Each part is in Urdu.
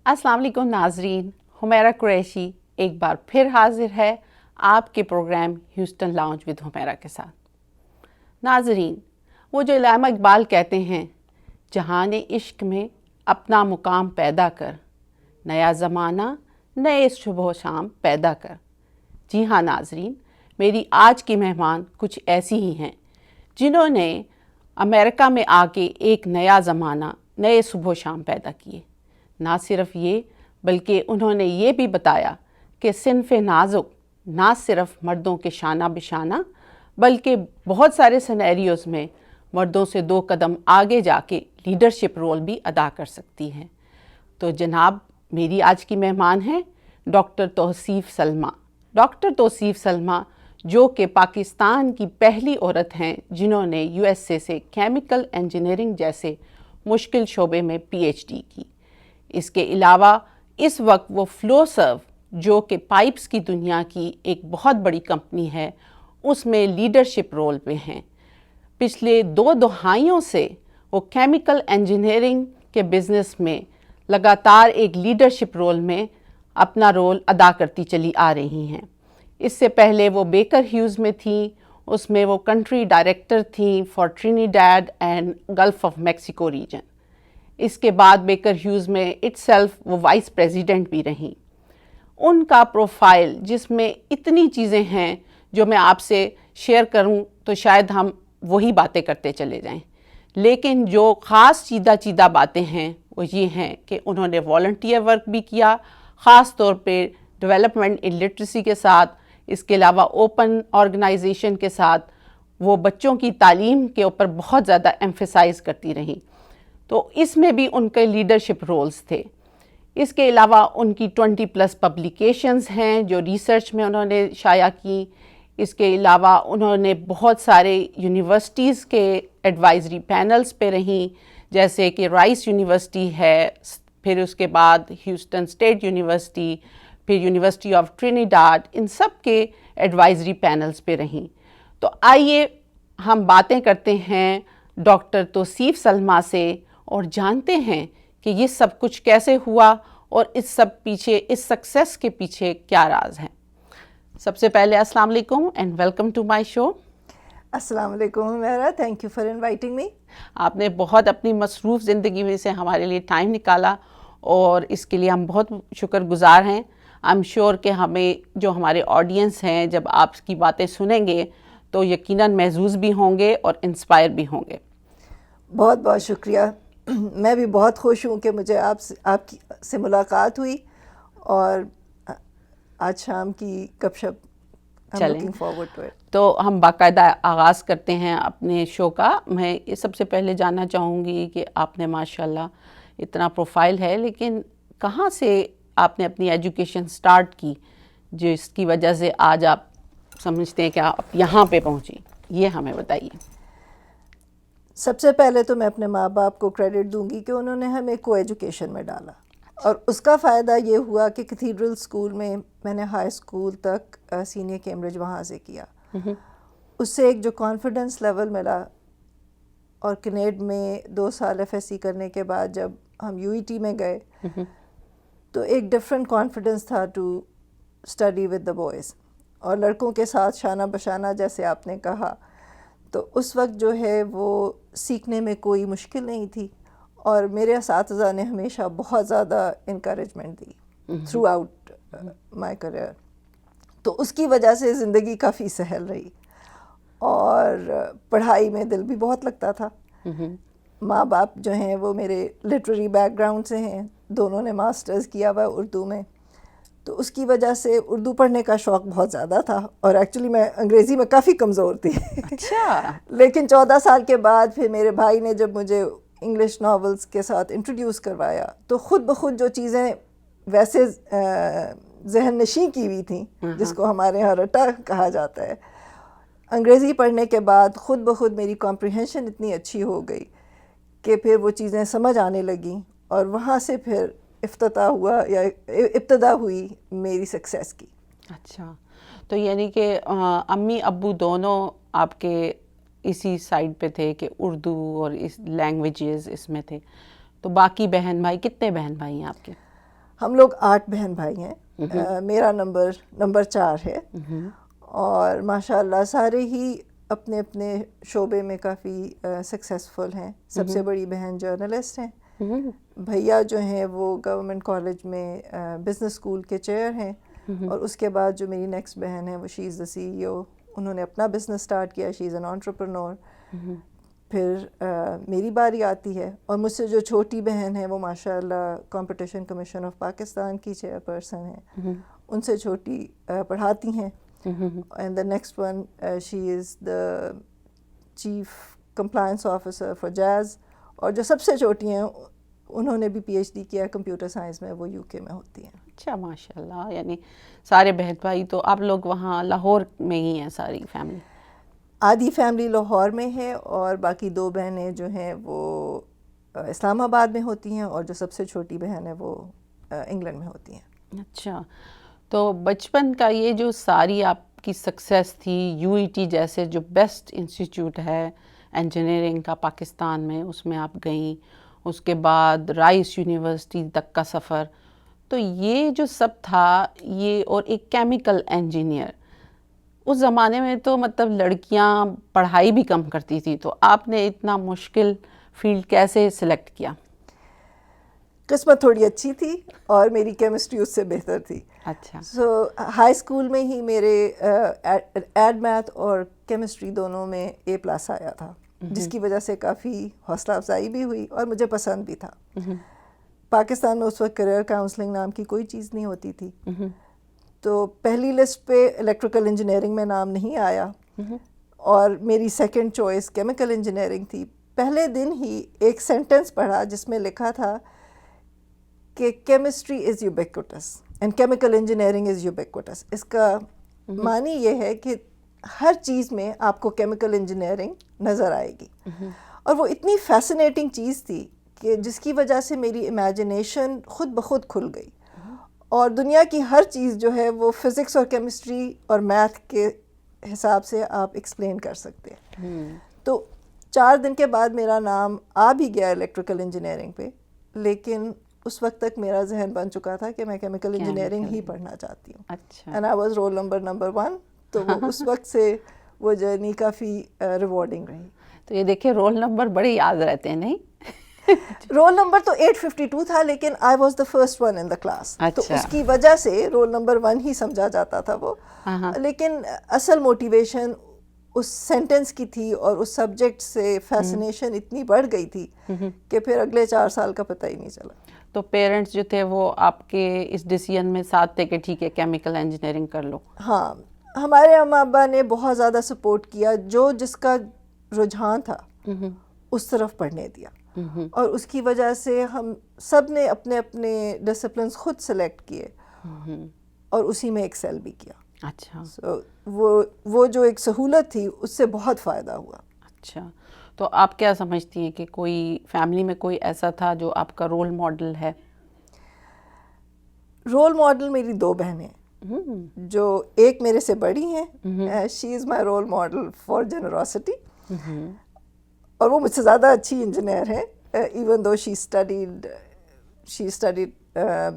السلام علیکم ناظرین، حمیرہ قریشی ایک بار پھر حاضر ہے آپ کے program Houston lounge with Humaira کے ساتھ۔ ناظرین، وہ جو علامہ اقبال کہتے ہیں، جہان عشق میں اپنا مقام پیدا کر، نیا زمانہ نئے صبح و شام پیدا کر۔ جی ہاں ناظرین، میری آج کی مہمان کچھ ایسی ہی ہیں جنہوں نے امریکہ میں آ کے ایک نیا زمانہ، نئے صبح و شام پیدا کیے۔ نہ صرف یہ بلکہ انہوں نے یہ بھی بتایا کہ صنف نازک نہ صرف مردوں کے شانہ بشانہ بلکہ بہت سارے سینیریوز میں مردوں سے 2 قدم آگے جا کے لیڈرشپ رول بھی ادا کر سکتی ہیں۔ تو جناب میری آج کی مہمان ہیں ڈاکٹر توصیف سلمیٰ۔ ڈاکٹر توصیف سلمیٰ جو کہ پاکستان کی پہلی عورت ہیں جنہوں نے USA سے کیمیکل انجینئرنگ جیسے مشکل شعبے میں PhD کی۔ اس کے علاوہ اس وقت وہ فلوسرو جو کہ پائپس کی دنیا کی ایک بہت بڑی کمپنی ہے، اس میں لیڈرشپ رول پہ ہیں۔ پچھلے 2 دہائیوں سے وہ کیمیکل انجینئرنگ کے بزنس میں لگاتار ایک لیڈرشپ رول میں اپنا رول ادا کرتی چلی آ رہی ہیں۔ اس سے پہلے وہ بیکر ہیوز میں تھیں، اس میں وہ کنٹری ڈائریکٹر تھیں for Trinidad and Gulf of Mexico region. اس کے بعد بیکر ہیوز میں اٹ سیلف وہ وائس پریزیڈنٹ بھی رہیں۔ ان کا پروفائل جس میں اتنی چیزیں ہیں جو میں آپ سے شیئر کروں تو شاید ہم وہی باتیں کرتے چلے جائیں، لیکن جو خاص چیدہ باتیں ہیں وہ یہ ہیں کہ انہوں نے والنٹیئر ورک بھی کیا، خاص طور پہ ڈیولپمنٹ ان لٹریسی کے ساتھ، اس کے علاوہ اوپن آرگنائزیشن کے ساتھ وہ بچوں کی تعلیم کے اوپر بہت زیادہ ایمفیسائز کرتی رہیں، تو اس میں بھی ان کے لیڈرشپ رولز تھے۔ اس کے علاوہ ان کی 20+ پبلیکیشنز ہیں جو ریسرچ میں انہوں نے شائع کی۔ اس کے علاوہ انہوں نے بہت سارے یونیورسٹیز کے ایڈوائزری پینلز پہ رہیں، جیسے کہ رائس یونیورسٹی ہے، پھر اس کے بعد ہیوسٹن اسٹیٹ یونیورسٹی، پھر یونیورسٹی آف ٹرینیڈاڈ، ان سب کے ایڈوائزری پینلز پہ رہیں۔ تو آئیے ہم باتیں کرتے ہیں ڈاکٹر توصیف سلمیٰ سے اور جانتے ہیں کہ یہ سب کچھ کیسے ہوا اور اس سکسیس کے پیچھے کیا راز ہیں۔ سب سے پہلے السلام علیکم اینڈ ویلکم ٹو مائی شو۔ السلام علیکم Humaira, thank you for inviting me. آپ نے بہت اپنی مصروف زندگی میں سے ہمارے لیے ٹائم نکالا اور اس کے لیے ہم بہت شکر گزار ہیں۔ آئی ایم شیور کہ ہمیں جو ہمارے آڈینس ہیں جب آپ کی باتیں سنیں گے تو یقیناً محظوظ بھی ہوں گے اور انسپائر بھی ہوں گے۔ بہت بہت شکریہ، میں بھی بہت خوش ہوں کہ مجھے آپ سے ملاقات ہوئی اور آج شام کی گپ شپ چلیں تو ہم باقاعدہ آغاز کرتے ہیں اپنے شو کا۔ میں سب سے پہلے جاننا چاہوں گی کہ آپ نے ماشاءاللہ اتنا پروفائل ہے، لیکن کہاں سے آپ نے اپنی ایجوکیشن سٹارٹ کی جس کی وجہ سے آج آپ سمجھتے ہیں کہ آپ یہاں پہ پہنچی، یہ ہمیں بتائیے۔ سب سے پہلے تو میں اپنے ماں باپ کو کریڈٹ دوں گی کہ انہوں نے ہمیں کو ایجوکیشن میں ڈالا، اور اس کا فائدہ یہ ہوا کہ کیتھیڈرل اسکول میں میں نے ہائی اسکول تک سینئر کیمبرج وہاں سے کیا۔ اس سے ایک جو کانفیڈنس لیول ملا، اور کینیڈ میں 2 سال FSc کرنے کے بعد جب ہم UET میں گئے تو ایک ڈفرینٹ کانفیڈنس تھا to study with the boys, اور لڑکوں کے ساتھ شانہ بشانہ جیسے آپ نے کہا، تو اس وقت جو ہے وہ سیکھنے میں کوئی مشکل نہیں تھی، اور میرے اساتذہ نے ہمیشہ بہت زیادہ encouragement the through out my career, تو اس کی وجہ سے زندگی کافی سہل رہی، اور پڑھائی میں دل بھی بہت لگتا تھا۔ ماں باپ جو ہیں وہ میرے لٹریری بیک گراؤنڈ سے ہیں، دونوں نے ماسٹرز کیا ہوا اردو میں، تو اس کی وجہ سے اردو پڑھنے کا شوق بہت زیادہ تھا، اور ایکچولی میں انگریزی میں کافی کمزور تھی۔ اچھا۔ لیکن 14 سال کے بعد پھر میرے بھائی نے جب مجھے انگلش ناولز کے ساتھ انٹروڈیوس کروایا تو خود بخود جو چیزیں ویسے ذہن نشیں کی ہوئی تھیں، جس کو ہمارے یہاں رٹا کہا جاتا ہے، انگریزی پڑھنے کے بعد خود بخود میری کمپریہنشن اتنی اچھی ہو گئی کہ پھر وہ چیزیں سمجھ آنے لگیں، اور وہاں سے پھر ابتدا ہوئی میری سکسیس کی۔ اچھا، تو یعنی کہ امی ابو دونوں آپ کے اسی سائڈ پہ تھے کہ اردو اور اس لینگویجز اس میں تھے، تو باقی بہن بھائی کتنے بہن بھائی ہیں آپ کے؟ ہم لوگ 8 بہن بھائی ہیں. میرا نمبر 4 ہے. اور ماشاء اللہ سارے ہی اپنے اپنے شعبے میں کافی سکسیزفل ہیں. سب سے بڑی بہن جرنلسٹ ہیں. بھیا جو ہیں وہ گورنمنٹ کالج میں بزنس اسکول کے چیئر ہیں. اور اس کے بعد جو میری نیکسٹ بہن ہے وہ شی از دا CEO. انہوں نے اپنا بزنس اسٹارٹ کیا. شی از این انٹرپرنور. پھر میری باری آتی ہے اور مجھ سے جو چھوٹی بہن ہے وہ ماشاء اللہ کمپٹیشن کمیشن آف پاکستان کی چیئر پرسن ہے. ان سے چھوٹی پڑھاتی ہیں. And the next one she is the chief compliance officer for jazz. اور جو سب سے چھوٹی ہیں انہوں نے بھی PhD کیا کمپیوٹر سائنس میں. وہ UK میں ہوتی ہیں. اچھا ماشاء اللہ. یعنی سارے بہن بھائی تو آپ لوگ وہاں لاہور میں ہی ہیں ساری فیملی؟ آدھی فیملی لاہور میں ہے اور باقی 2 بہنیں جو ہیں وہ اسلام آباد میں ہوتی ہیں اور جو سب سے چھوٹی بہن ہے وہ انگلینڈ میں ہوتی ہیں. اچھا. تو بچپن کا یہ جو ساری آپ کی سکسیس تھی UET جیسے جو بیسٹ انسٹیٹیوٹ ہے انجینئرنگ کا پاکستان میں، اس میں آپ گئیں. اس کے بعد رائس یونیورسٹی تک کا سفر. تو یہ جو سب تھا یہ، اور ایک کیمیکل انجینئر، اس زمانے میں تو مطلب لڑکیاں پڑھائی بھی کم کرتی تھی، تو آپ نے اتنا مشکل فیلڈ کیسے سلیکٹ کیا؟ قسمت تھوڑی اچھی تھی اور میری کیمسٹری اس سے بہتر تھی. اچھا. سو ہائی اسکول میں ہی میرے ایڈ میتھ اور کیمسٹری دونوں میں A+ آیا تھا، جس کی وجہ سے کافی حوصلہ افزائی بھی ہوئی اور مجھے پسند بھی تھا. پاکستان میں اس وقت کریئر کاؤنسلنگ نام کی کوئی چیز نہیں ہوتی تھی. تو پہلی لسٹ پہ الیکٹریکل انجینئرنگ میں نام نہیں آیا اور میری سیکنڈ چوائس کیمیکل انجینئرنگ تھی. پہلے دن ہی ایک سینٹنس پڑھا جس میں لکھا تھا کہ chemistry is ubiquitous and chemical engineering is ubiquitous. اس کا معنی یہ ہے کہ ہر چیز میں آپ کو کیمیکل انجینئرنگ نظر آئے گی. اور وہ اتنی فیسنیٹنگ چیز تھی کہ جس کی وجہ سے میری امیجنیشن خود بخود کھل گئی اور دنیا کی ہر چیز جو ہے وہ فزکس اور کیمسٹری اور میتھ کے حساب سے آپ ایکسپلین کر سکتے ہیں. تو 4 دن کے بعد میرا نام آ بھی گیا الیکٹریکل انجینئرنگ پہ، لیکن اس وقت تک میرا ذہن بن چکا تھا کہ میں کیمیکل انجینئرنگ ہی پڑھنا چاہتی ہوں. اچھا. And I was roll number 1. تو وہ اس وقت سے وہ جرنی کافی ریوارڈنگ رہی. تو یہ دیکھیں رول نمبر بڑے یاد رہتے ہیں نہیں؟ رول نمبر تو 852 تھا لیکن I was the first one in the class. تو اس کی وجہ سے رول نمبر 1 ہی سمجھا جاتا تھا وہ. لیکن اصل موٹیویشن اس سینٹنس کی تھی اور اس سبجیکٹ سے فیسنیشن اتنی بڑھ گئی تھی کہ پھر اگلے 4 سال کا پتہ ہی نہیں چلا. تو پیرنٹس جو تھے وہ آپ کے اس ڈیسیژن میں ساتھ تھے کہ ٹھیک ہے کیمیکل انجینئرنگ کر لو؟ ہاں، ہمارے اماں ابا نے بہت زیادہ سپورٹ کیا. جو جس کا رجحان تھا اس طرف پڑھنے دیا اور اس کی وجہ سے ہم سب نے اپنے اپنے ڈسپلنس خود سلیکٹ کیے اور اسی میں ایکسل بھی کیا. اچھا. وہ جو ایک سہولت تھی اس سے بہت فائدہ ہوا. اچھا. تو آپ کیا سمجھتی ہیں کہ کوئی فیملی میں کوئی ایسا تھا جو آپ کا رول ماڈل ہے؟ رول ماڈل میری 2 بہنیں جو ایک میرے سے بڑی ہیں. شی از مائی رول ماڈل فار جنراسٹی اور وہ مجھ سے زیادہ اچھی انجینئر ہیں. ایون دو شی اسٹڈیڈ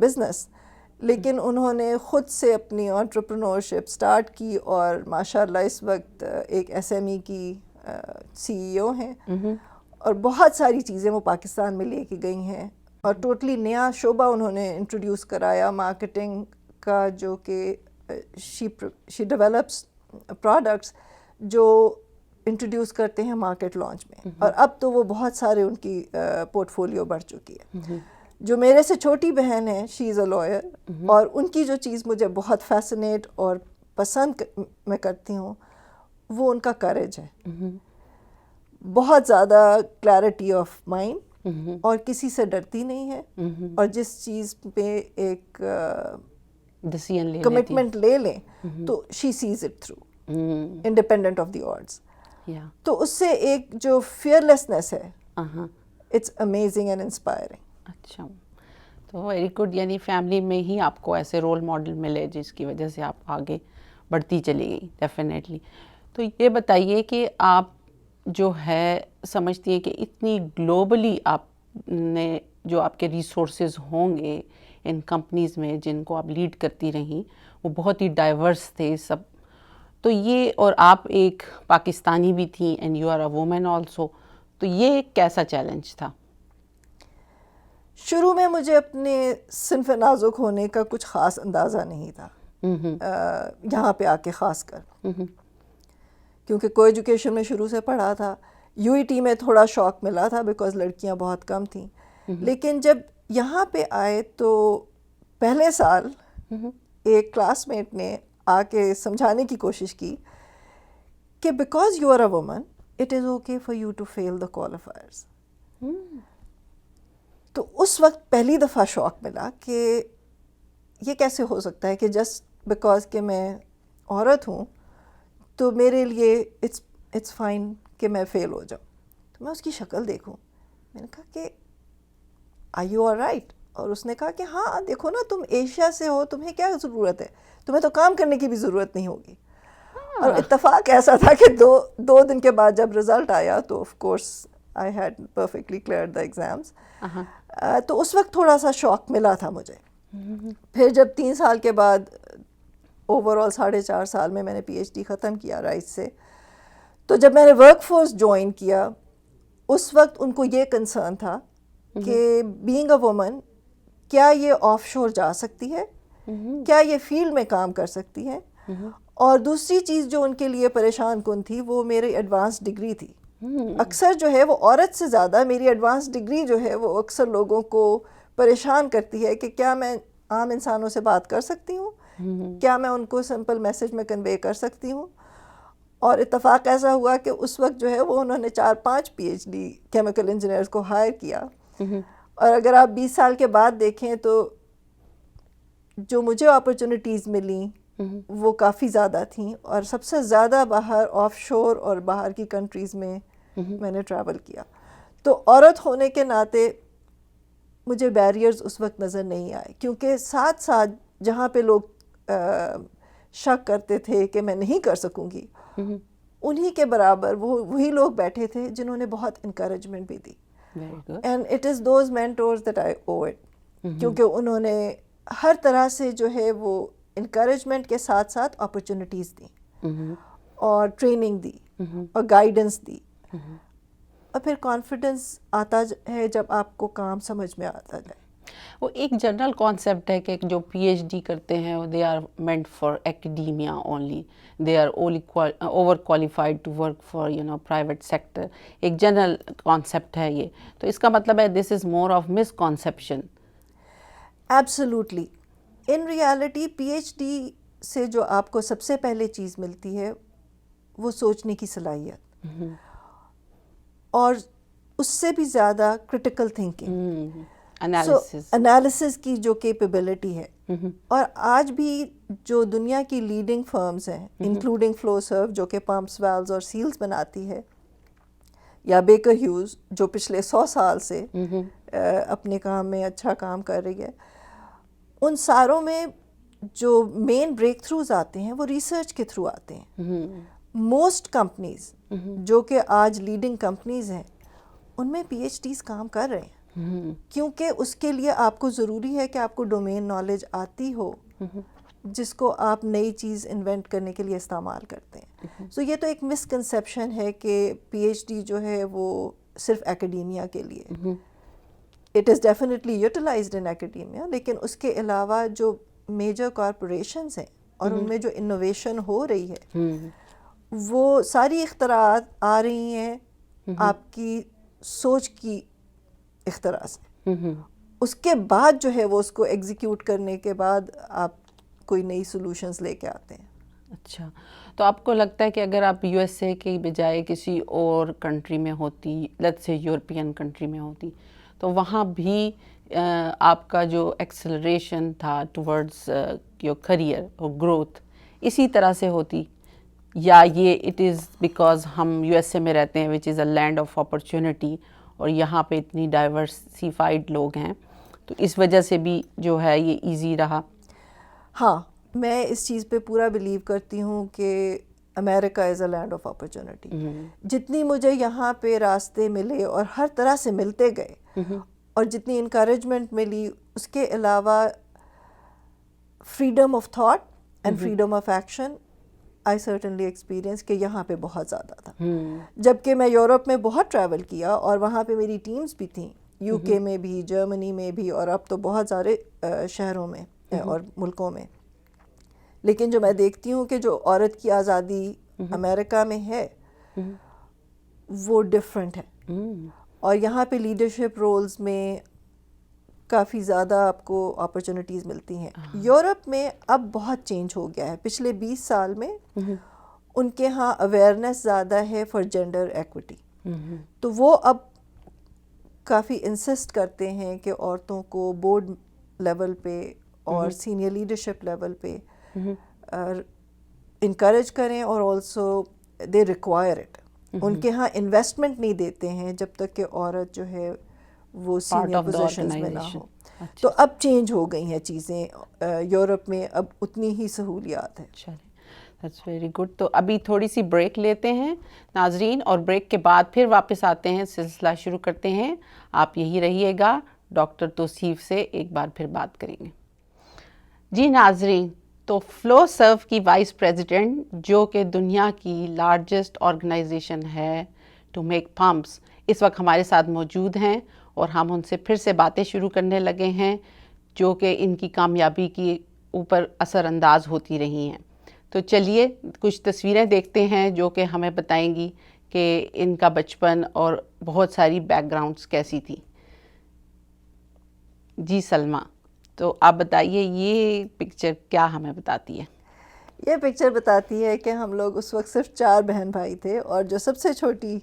بزنس، لیکن انہوں نے خود سے اپنی انٹرپرنورشپ سٹارٹ کی اور ماشاء اللہ اس وقت ایک SME کی CEO ہیں اور بہت ساری چیزیں وہ پاکستان میں لے کے گئی ہیں اور ٹوٹلی نیا شعبہ انہوں نے انٹروڈیوس کرایا مارکیٹنگ کا، جو کہ شی ڈیولپس پروڈکٹس جو انٹروڈیوس کرتے ہیں مارکیٹ لانچ میں. اور اب تو وہ بہت سارے ان کی پورٹ فولیو بڑھ چکی ہے. جو میرے سے چھوٹی بہن ہے شی از اے لائر اور ان کی جو چیز مجھے بہت فیسنیٹ اور پسند میں کرتی ہوں وہ ان کا کریج ہے. بہت زیادہ کلیئرٹی آف مائنڈ اور کسی سے ڈرتی نہیں ہے اور جس چیز پہ ایک کمٹمنٹ لے لیں تو she says it through independent of the odds. تو اس سے ایک جو فیئرلیسنس ہے اٹس امیزنگ اینڈ انسپائرنگ. اچھا. تو ویری گڈ. یعنی فیملی میں ہی آپ کو ایسے رول ماڈل ملے جس کی وجہ سے آپ آگے بڑھتی چلی گئی. ڈیفینیٹلی. تو یہ بتائیے کہ آپ جو ہے سمجھتی ہیں کہ اتنی گلوبلی آپ نے جو آپ کے ریسورسز ہوں گے ان کمپنیز میں جن کو آپ لیڈ کرتی رہیں وہ بہت ہی ڈائیورس تھے سب. تو یہ, اور آپ ایک پاکستانی بھی تھیں and you are a woman also, تو یہ کیسا چیلنج تھا؟ شروع میں مجھے اپنے صنف نازک ہونے کا کچھ خاص اندازہ نہیں تھا یہاں پہ آ کے خاص کر, کیونکہ کو ایجوکیشن میں شروع سے پڑھا تھا. یو ای ٹی میں تھوڑا شوق ملا تھا بیکاز لڑکیاں بہت کم تھیں. لیکن جب یہاں پہ آئے تو پہلے سال ایک کلاس میٹ نے آ کے سمجھانے کی کوشش کی کہ because you are a woman it is okay for you to feel the qualifiers. تو اس وقت پہلی دفعہ شوق ملا کہ یہ کیسے ہو سکتا ہے کہ جسٹ بیکاز کہ میں عورت ہوں تو میرے لیے اٹس فائن کہ میں فیل ہو جاؤں. تو میں اس کی شکل دیکھوں, میں نے کہا کہ آر یو آر رائٹ؟ اور اس نے کہا کہ ہاں دیکھو نا, تم ایشیا سے ہو, تمہیں کیا ضرورت ہے, تمہیں تو کام کرنے کی بھی ضرورت نہیں ہوگی. اور اتفاق ایسا تھا کہ دو دن کے بعد جب رزلٹ آیا تو of course I had perfectly clear the exams. تو اس وقت تھوڑا سا شوق ملا تھا مجھے. پھر جب 3 سال کے بعد اوور آل 4.5 سال میں نے پی ایچ ڈی ختم کیا رائس سے, تو جب میں نے ورک فورس جوائن کیا اس وقت ان کو یہ کنسرن تھا کہ بینگ اے وومن کیا یہ آف شور جا سکتی ہے, کیا یہ فیلڈ میں کام کر سکتی ہے. اور دوسری چیز جو ان کے لیے پریشان کن تھی وہ میری ایڈوانس ڈگری تھی. اکثر جو ہے وہ عورت سے زیادہ میری ایڈوانس ڈگری جو ہے وہ اکثر لوگوں کو پریشان کرتی ہے کہ کیا میں عام انسانوں سے بات کر سکتی ہوں, کیا میں ان کو سمپل میسج میں کنوے کر سکتی ہوں. اور اتفاق ایسا ہوا کہ اس وقت جو ہے وہ انہوں نے 4-5 P H D chemical engineers کو ہائر کیا. اور اگر آپ 20 سال کے بعد دیکھیں تو جو مجھے اپرچونیٹیز ملیں وہ کافی زیادہ تھیں, اور سب سے زیادہ باہر آف شور اور باہر کی کنٹریز میں میں نے ٹریول کیا. تو عورت ہونے کے ناطے مجھے بیریئرز اس وقت نظر نہیں آئے, کیونکہ ساتھ ساتھ جہاں پہ لوگ شک کرتے تھے کہ میں نہیں کر سکوں گی, انہی کے برابر وہی لوگ بیٹھے تھے جنہوں نے بہت انکریجمنٹ بھی دی. And it is those mentors that I owe it, کیونکہ انہوں نے ہر طرح سے جو ہے وہ انکریجمنٹ کے ساتھ ساتھ اپرچونیٹیز دیں اور ٹریننگ دی اور گائیڈنس دی. اور پھر کانفیڈنس آتا ہے جب آپ کو کام سمجھ میں آتا جائے. وہ ایک جنرل کانسیپٹ ہے کہ جو پی ایچ ڈی کرتے ہیں they are meant for academia only, they are over qualified to work for private sector. ایک جنرل کانسیپٹ ہے یہ, تو اس کا مطلب ہے this is more of misconception. Absolutely. In reality P H D سے جو آپ کو سب سے پہلے چیز ملتی ہے وہ سوچنے کی صلاحیت, اور اس سے بھی زیادہ کرٹیکل تھنکنگ, انالیسس کی جو کیپیبلٹی ہے. اور آج بھی جو دنیا کی لیڈنگ فرمز ہیں انکلوڈنگ فلوسرف جو کہ پمپس, ویلز اور سیلز بناتی ہے, یا بیکر ہیوز جو پچھلے 100 سال سے اپنے کام میں اچھا کام کر رہی ہے, ان ساروں میں جو مین بریک تھروز آتے ہیں وہ ریسرچ کے تھرو آتے ہیں. موسٹ کمپنیز جو کہ آج لیڈنگ کمپنیز ہیں ان میں پی ایچ ڈیز کام کر رہے ہیں, کیونکہ اس کے لیے آپ کو ضروری ہے کہ آپ کو ڈومین نالج آتی ہو جس کو آپ نئی چیز انوینٹ کرنے کے لیے استعمال کرتے ہیں. سو یہ تو ایک مسکنسیپشن ہے کہ پی ایچ ڈی جو ہے وہ صرف ایکڈیمیا کے لیے. اٹ از ڈیفینیٹلی یوٹیلائزڈ ان ایکڈیمیا, لیکن اس کے علاوہ جو میجر کارپوریشنز ہیں اور ان میں جو انوویشن ہو رہی ہے وہ ساری اختراعات آ رہی ہیں آپ کی سوچ کی اختراع سے. اس کے بعد جو ہے وہ اس کو ایگزیکیوٹ کرنے کے بعد آپ کوئی نئی سولوشنز لے کے آتے ہیں. اچھا, تو آپ کو لگتا ہے کہ اگر آپ یو ایس اے کے بجائے کسی اور کنٹری میں ہوتی, لیٹس سے یورپین کنٹری میں ہوتی, تو وہاں بھی آپ کا جو ایکسلریشن تھا ٹورڈز یور کریئر اور گروتھ اسی طرح سے ہوتی, یا یہ اٹ از بیکاز ہم یو ایس اے میں رہتے ہیں وچ از اے لینڈ آف اپرچونیٹی اور یہاں پہ اتنی ڈائیورسیفائڈ لوگ ہیں تو اس وجہ سے بھی جو ہے یہ ایزی رہا؟ ہاں, میں اس چیز پہ پورا بلیو کرتی ہوں کہ America is a land of opportunity. جتنی مجھے یہاں پہ راستے ملے اور ہر طرح سے ملتے گئے, اور جتنی انکریجمنٹ ملی اس کے علاوہ freedom of thought and freedom of action I certainly experience کہ یہاں پہ بہت زیادہ تھا. جبکہ میں یورپ میں بہت ٹریول کیا اور وہاں پہ میری ٹیمز بھی تھیں, یو کے میں بھی, جرمنی میں بھی, اور اب تو بہت سارے شہروں میں اور ملکوں میں. لیکن جو میں دیکھتی ہوں کہ جو عورت کی آزادی امریکہ میں ہے وہ ڈفرینٹ ہے, اور یہاں پہ لیڈرشپ رولز میں کافی زیادہ آپ کو اپرچونیٹیز ملتی ہیں. یورپ میں اب بہت چینج ہو گیا ہے, پچھلے 20 سال میں ان کے ہاں اویئرنیس زیادہ ہے فار جینڈر ایکوٹی, تو وہ اب کافی انسسٹ کرتے ہیں کہ عورتوں کو بورڈ لیول پہ اور سینئر لیڈرشپ لیول پہ انکریج کریں, اور آلسو دے ریکوائر اٹ. ان کے ہاں انویسٹمنٹ نہیں دیتے ہیں جب تک کہ عورت جو ہے وہ سینئر پوزیشنز میں نہ ہو. تو اب چینج ہو گئی ہیں چیزیں یورپ میں, اب اتنی ہی سہولیات ہیں. That's very good. تو ابھی تھوڑی سی بریک لیتے ہیں ناظرین, اور بریک کے بعد پھر واپس آتے ہیں, سلسلہ شروع کرتے ہیں. آپ یہی رہیے گا, ڈاکٹر توصیف سے ایک بار پھر بات کریں گے. جی ناظرین, تو فلو سرو کی وائس پریزیڈنٹ جو کہ دنیا کی لارجسٹ آرگنائزیشن ہے ٹو میک پمپس, اس وقت ہمارے ساتھ موجود ہیں, اور ہم ان سے پھر سے باتیں شروع کرنے لگے ہیں جو کہ ان کی کامیابی کی اوپر اثر انداز ہوتی رہی ہیں. تو چلیے کچھ تصویریں دیکھتے ہیں جو کہ ہمیں بتائیں گی کہ ان کا بچپن اور بہت ساری بیک گراؤنڈز کیسی تھی. جی سلمہ, تو آپ بتائیے یہ پکچر کیا ہمیں بتاتی ہے؟ یہ پکچر بتاتی ہے کہ ہم لوگ اس وقت صرف 4 بہن بھائی تھے, اور جو سب سے چھوٹی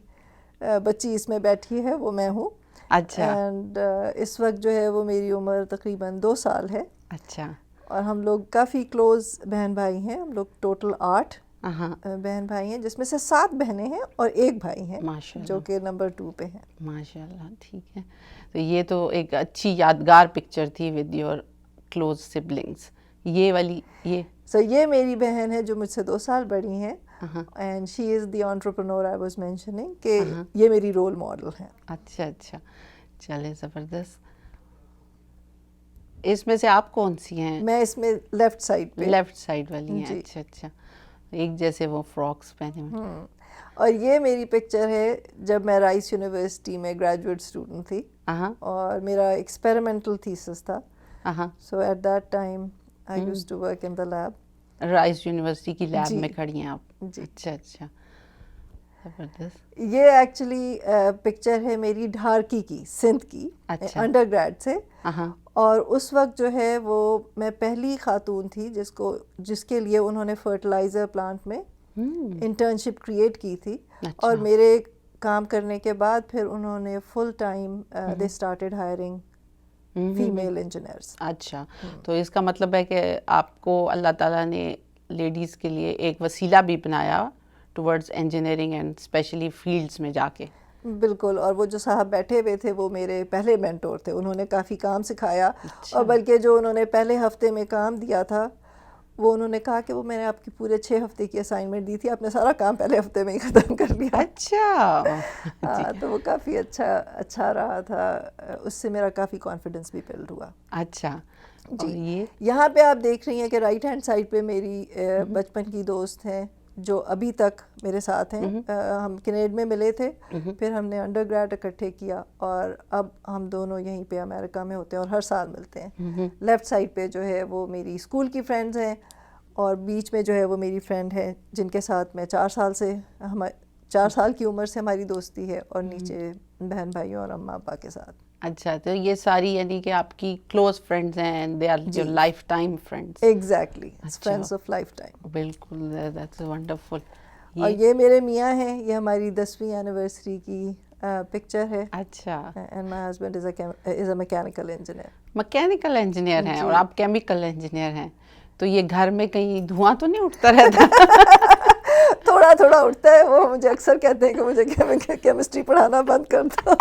بچی اس میں بیٹھی ہے وہ میں ہوں. اچھا. اینڈ اس وقت جو ہے وہ میری عمر تقریباً 2 سال ہے. اچھا. اور ہم لوگ کافی کلوز بہن بھائی ہیں, ہم لوگ ٹوٹل 8 بہن بھائی ہیں, جس میں سے 7 بہنیں ہیں اور 1 بھائی ہیں جو کہ نمبر 2 پہ ہیں. ماشاء اللہ, ٹھیک ہے. تو یہ تو ایک اچھی یادگار پکچر تھی ود یور کلوز سبلنگس. یہ والی یہ میری بہن ہے جو مجھ سے 2 سال بڑی ہیں, and she is the entrepreneur I was mentioning, کہ یہ میری رول ماڈل ہیں. اچھا اچھا, چلے زبردست. اس میں سے آپ کون سی ہیں؟ میں اس میں لیفٹ سائڈ پہ, لیفٹ سائڈ والی ہیں. اچھا اچھا, ایک جیسے وہ فراکس پہنے ہوئے. اور یہ میری پکچر ہے جب میں رائس یونیورسٹی میں گریجویٹ اسٹوڈنٹ تھی, اور میرا ایکسپیریمنٹل تھیسس تھا. So at that time I used to work in the lab. Rice University کی لیب میں کھڑی ہیں آپ؟ جی. اچھا اچھا, زبردست. یہ ایکچولی پکچر ہے میری ڈھارکی کی, سندھ کی, انڈر گریڈ سے. اور اس وقت جو ہے وہ میں پہلی خاتون تھی جس کے لیے انہوں نے فرٹیلائزر پلانٹ میں انٹرنشپ کریٹ کی تھی. اور میرے کام کرنے کے بعد پھر انہوں نے full time they started hiring female engineers. اچھا, تو اس کا مطلب ہے کہ آپ کو اللہ تعالیٰ نے لیڈیز کے لیے ایک وسیلہ بھی بنایا towards engineering and especially fields میں جا کے. بالکل. اور وہ جو صاحب بیٹھے ہوئے تھے وہ میرے پہلے مینٹور تھے, انہوں نے کافی کام سکھایا. اور بلکہ جو انہوں نے پہلے ہفتے میں کام دیا تھا وہ انہوں نے کہا کہ وہ میں نے آپ کی پورے 6 ہفتے کی اسائنمنٹ دی تھی, آپ نے سارا کام پہلے ہفتے میں ہی ختم کر لیا. اچھا. تو وہ کافی اچھا رہا تھا, اس سے میرا کافی کانفیڈنس بھی بلڈ ہوا. اچھا جی. یہاں پہ آپ دیکھ رہی ہیں کہ رائٹ ہینڈ سائڈ پہ میری بچپن کی دوست ہیں جو ابھی تک میرے ساتھ ہیں. ہم کینیڈا میں ملے تھے, پھر ہم نے انڈر گریڈ اکٹھے کیا, اور اب ہم دونوں یہیں پہ امریکہ میں ہوتے ہیں اور ہر سال ملتے ہیں. لیفٹ سائڈ پہ جو ہے وہ میری اسکول کی فرینڈز ہیں, اور بیچ میں جو ہے وہ میری فرینڈ ہے جن کے ساتھ میں 4 سال کی عمر سے ہماری دوستی ہے, اور نیچے بہن بھائیوں اور اماں ابا کے ساتھ. اچھا, تو یہ ساری یعنی کہ آپ کی کلوز فرینڈز ہیں and they are your lifetime friends. Exactly, friends of lifetime. بالکل, دیٹس ونڈرفل. اور یہ میرے میاں ہیں, یہ ہماری 10ویں اینیورسری کی پکچر ہے. اچھا. And my husband is a mechanical engineer. Mechanical engineer ہیں اور آپ کیمیکل انجینئر ہیں, تو یہ گھر میں کہیں دھواں تو نہیں اٹھتا رہتا؟ تھوڑا تھوڑا اٹھتا ہے. وہ مجھے اکثر کہتے ہیں کہ مجھے کیمسٹری پڑھانا بند کر دو.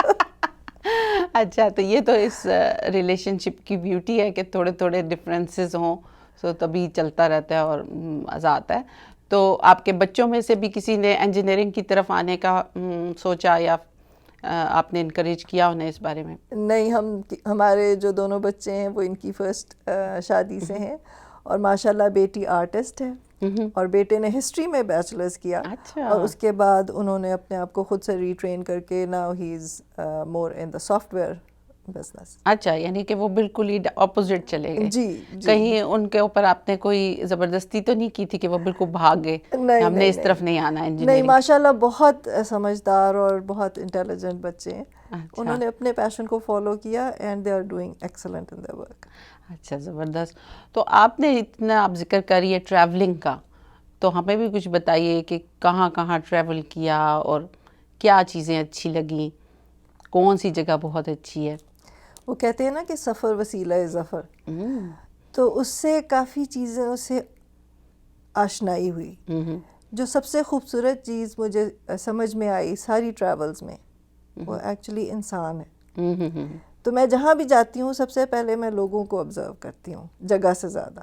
اچھا, تو یہ تو اس ریلیشن شپ کی بیوٹی ہے کہ تھوڑے تھوڑے ڈفرینسز ہوں, سو تبھی چلتا رہتا ہے اور مزہ آتا ہے. تو آپ کے بچوں میں سے بھی کسی نے انجینئرنگ کی طرف آنے کا سوچا یا آپ نے انکریج کیا انہیں اس بارے میں؟ نہیں، ہمارے جو دونوں بچے ہیں وہ ان کی فرسٹ شادی سے ہیں، اور ماشاءاللہ بیٹی آرٹسٹ ہے اور بیٹے نے ہسٹری میں بیچلرز کیا، اچھا، اور اس کے بعد انہوں نے اپنے آپ کو خود سے ریٹرین کر کے now he is more in the soft where business. اچھا، یعنی کہ وہ بالکل ہی اپوزٹ چلے گئے. جی جی. کہیں ان کے اوپر آپ نے کوئی زبردستی تو نہیں کی تھی کہ وہ بالکل بھاگ گئے نہیں ہم نے اس طرف نہیں آنا نہیں انجینئرنگ؟ ماشاءاللہ بہت سمجھدار اور بہت انٹیلیجنٹ بچے ہیں. اچھا انہوں نے اپنے پیشن کو فالو کیا and they are doing excellent in their work. اچھا، زبردست. تو آپ نے اتنا آپ ذکر کری ہے ٹریولنگ کا، تو ہمیں بھی کچھ بتائیے کہ کہاں کہاں ٹریول کیا اور کیا چیزیں اچھی لگیں، کون سی جگہ بہت اچھی ہے؟ وہ کہتے ہیں نا کہ سفر وسیلہ ظفر، تو اس سے کافی چیزوں سے آشنائی ہوئی. جو سب سے خوبصورت چیز مجھے سمجھ میں آئی ساری ٹریولز میں وہ ایکچولی انسان ہے. تو میں جہاں بھی جاتی ہوں سب سے پہلے میں لوگوں کو آبزرو کرتی ہوں جگہ سے زیادہ،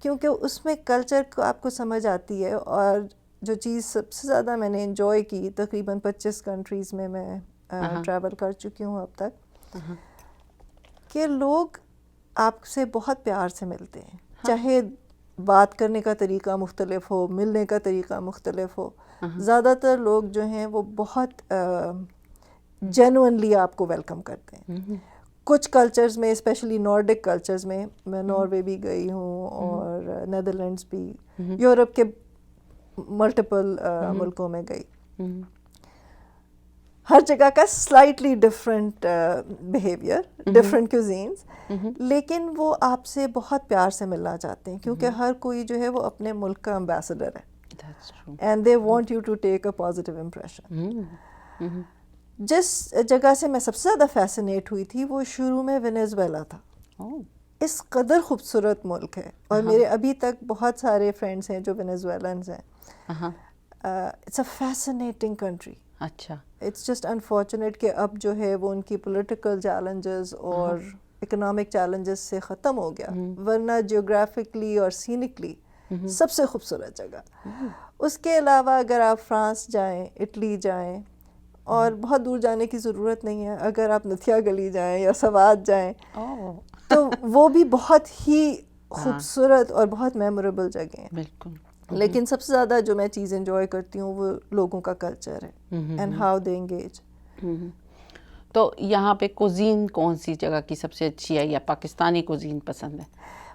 کیونکہ اس میں کلچر کو آپ کو سمجھ آتی ہے. اور جو چیز سب سے زیادہ میں نے انجوائے کی، تقریباً 25 کنٹریز میں ٹریول کر چکی ہوں اب تک، کہ لوگ آپ سے بہت پیار سے ملتے ہیں، چاہے بات کرنے کا طریقہ مختلف ہو، ملنے کا طریقہ مختلف ہو. زیادہ تر لوگ جو ہیں وہ بہت جینوئنلی آپ کو ویلکم کرتے ہیں. کچھ کلچرز میں اسپیشلی نارڈک کلچرز میں ناروے بھی گئی ہوں اور نیدرلینڈس بھی، یورپ کے ملٹیپل ملکوں میں گئی. ہر جگہ کا سلائٹلی ڈفرینٹ بیہیویئر، ڈفرینٹ کیوزینس، لیکن وہ آپ سے بہت پیار سے ملنا چاہتے ہیں کیونکہ ہر کوئی جو ہے وہ اپنے ملک کا امبیسڈر ہے and they want you to take a positive impression. جس جگہ سے میں سب سے زیادہ فیسنیٹ ہوئی تھی وہ شروع میں وینیزویلا تھا. اس قدر خوبصورت ملک ہے، اور میرے ابھی تک بہت سارے فرینڈس ہیں جو وینیزویلنز ہیں. It's a fascinating country. اچھا، اٹس جسٹ انفارچونیٹ کہ اب جو ہے وہ ان کی پولیٹیکل چیلنجز اور اکنامک چیلنجز سے ختم ہو گیا، ورنہ جیوگرافکلی اور سینکلی سب سے خوبصورت جگہ. اس کے علاوہ اگر آپ فرانس جائیں، اٹلی جائیں، اور بہت دور جانے کی ضرورت نہیں ہے، اگر آپ نتھیا گلی جائیں یا سوات جائیں تو وہ بھی بہت ہی خوبصورت اور بہت میموریبل جگہ ہیں. بالکل. لیکن سب سے زیادہ جو میں چیز انجوائے کرتی ہوں وہ لوگوں کا کلچر ہے اینڈ ہاؤ دے انگیج. تو یہاں پہ کوزین کون سی جگہ کی سب سے اچھی ہے، یا پاکستانی کوزین پسند ہے؟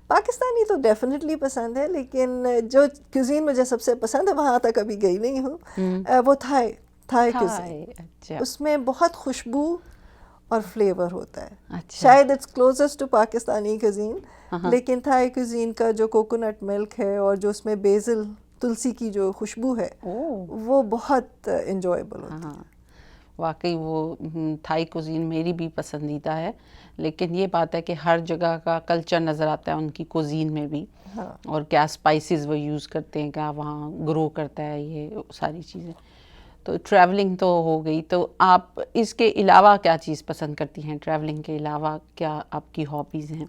پاکستانی تو ڈیفینیٹلی پسند ہے، لیکن جو کوزین مجھے سب سے پسند ہے وہاں تک ابھی گئی نہیں ہوں، وہ تھائی کوزین. اچھا، اس میں بہت خوشبو اور فلیور ہوتا ہے. شاید it's closest to Pakistani cuisine, لیکن تھائی کوزین کا جو کوکونٹ ملک ہے اور جو اس میں بیزل تلسی کی جو خوشبو ہے وہ بہت انجوائبل ہوتی ہے. واقعی وہ تھائی کوزین میری بھی پسندیدہ ہے، لیکن یہ بات ہے کہ ہر جگہ کا کلچر نظر آتا ہے ان کی کوزین میں بھی، اور کیا اسپائسیز وہ یوز کرتے ہیں، کیا وہاں گرو کرتا ہے، یہ ساری چیزیں. تو ٹریولنگ تو ہو گئی، تو آپ اس کے علاوہ کیا چیز پسند کرتی ہیں؟ ٹریولنگ کے علاوہ کیا آپ کی ہابیز ہیں؟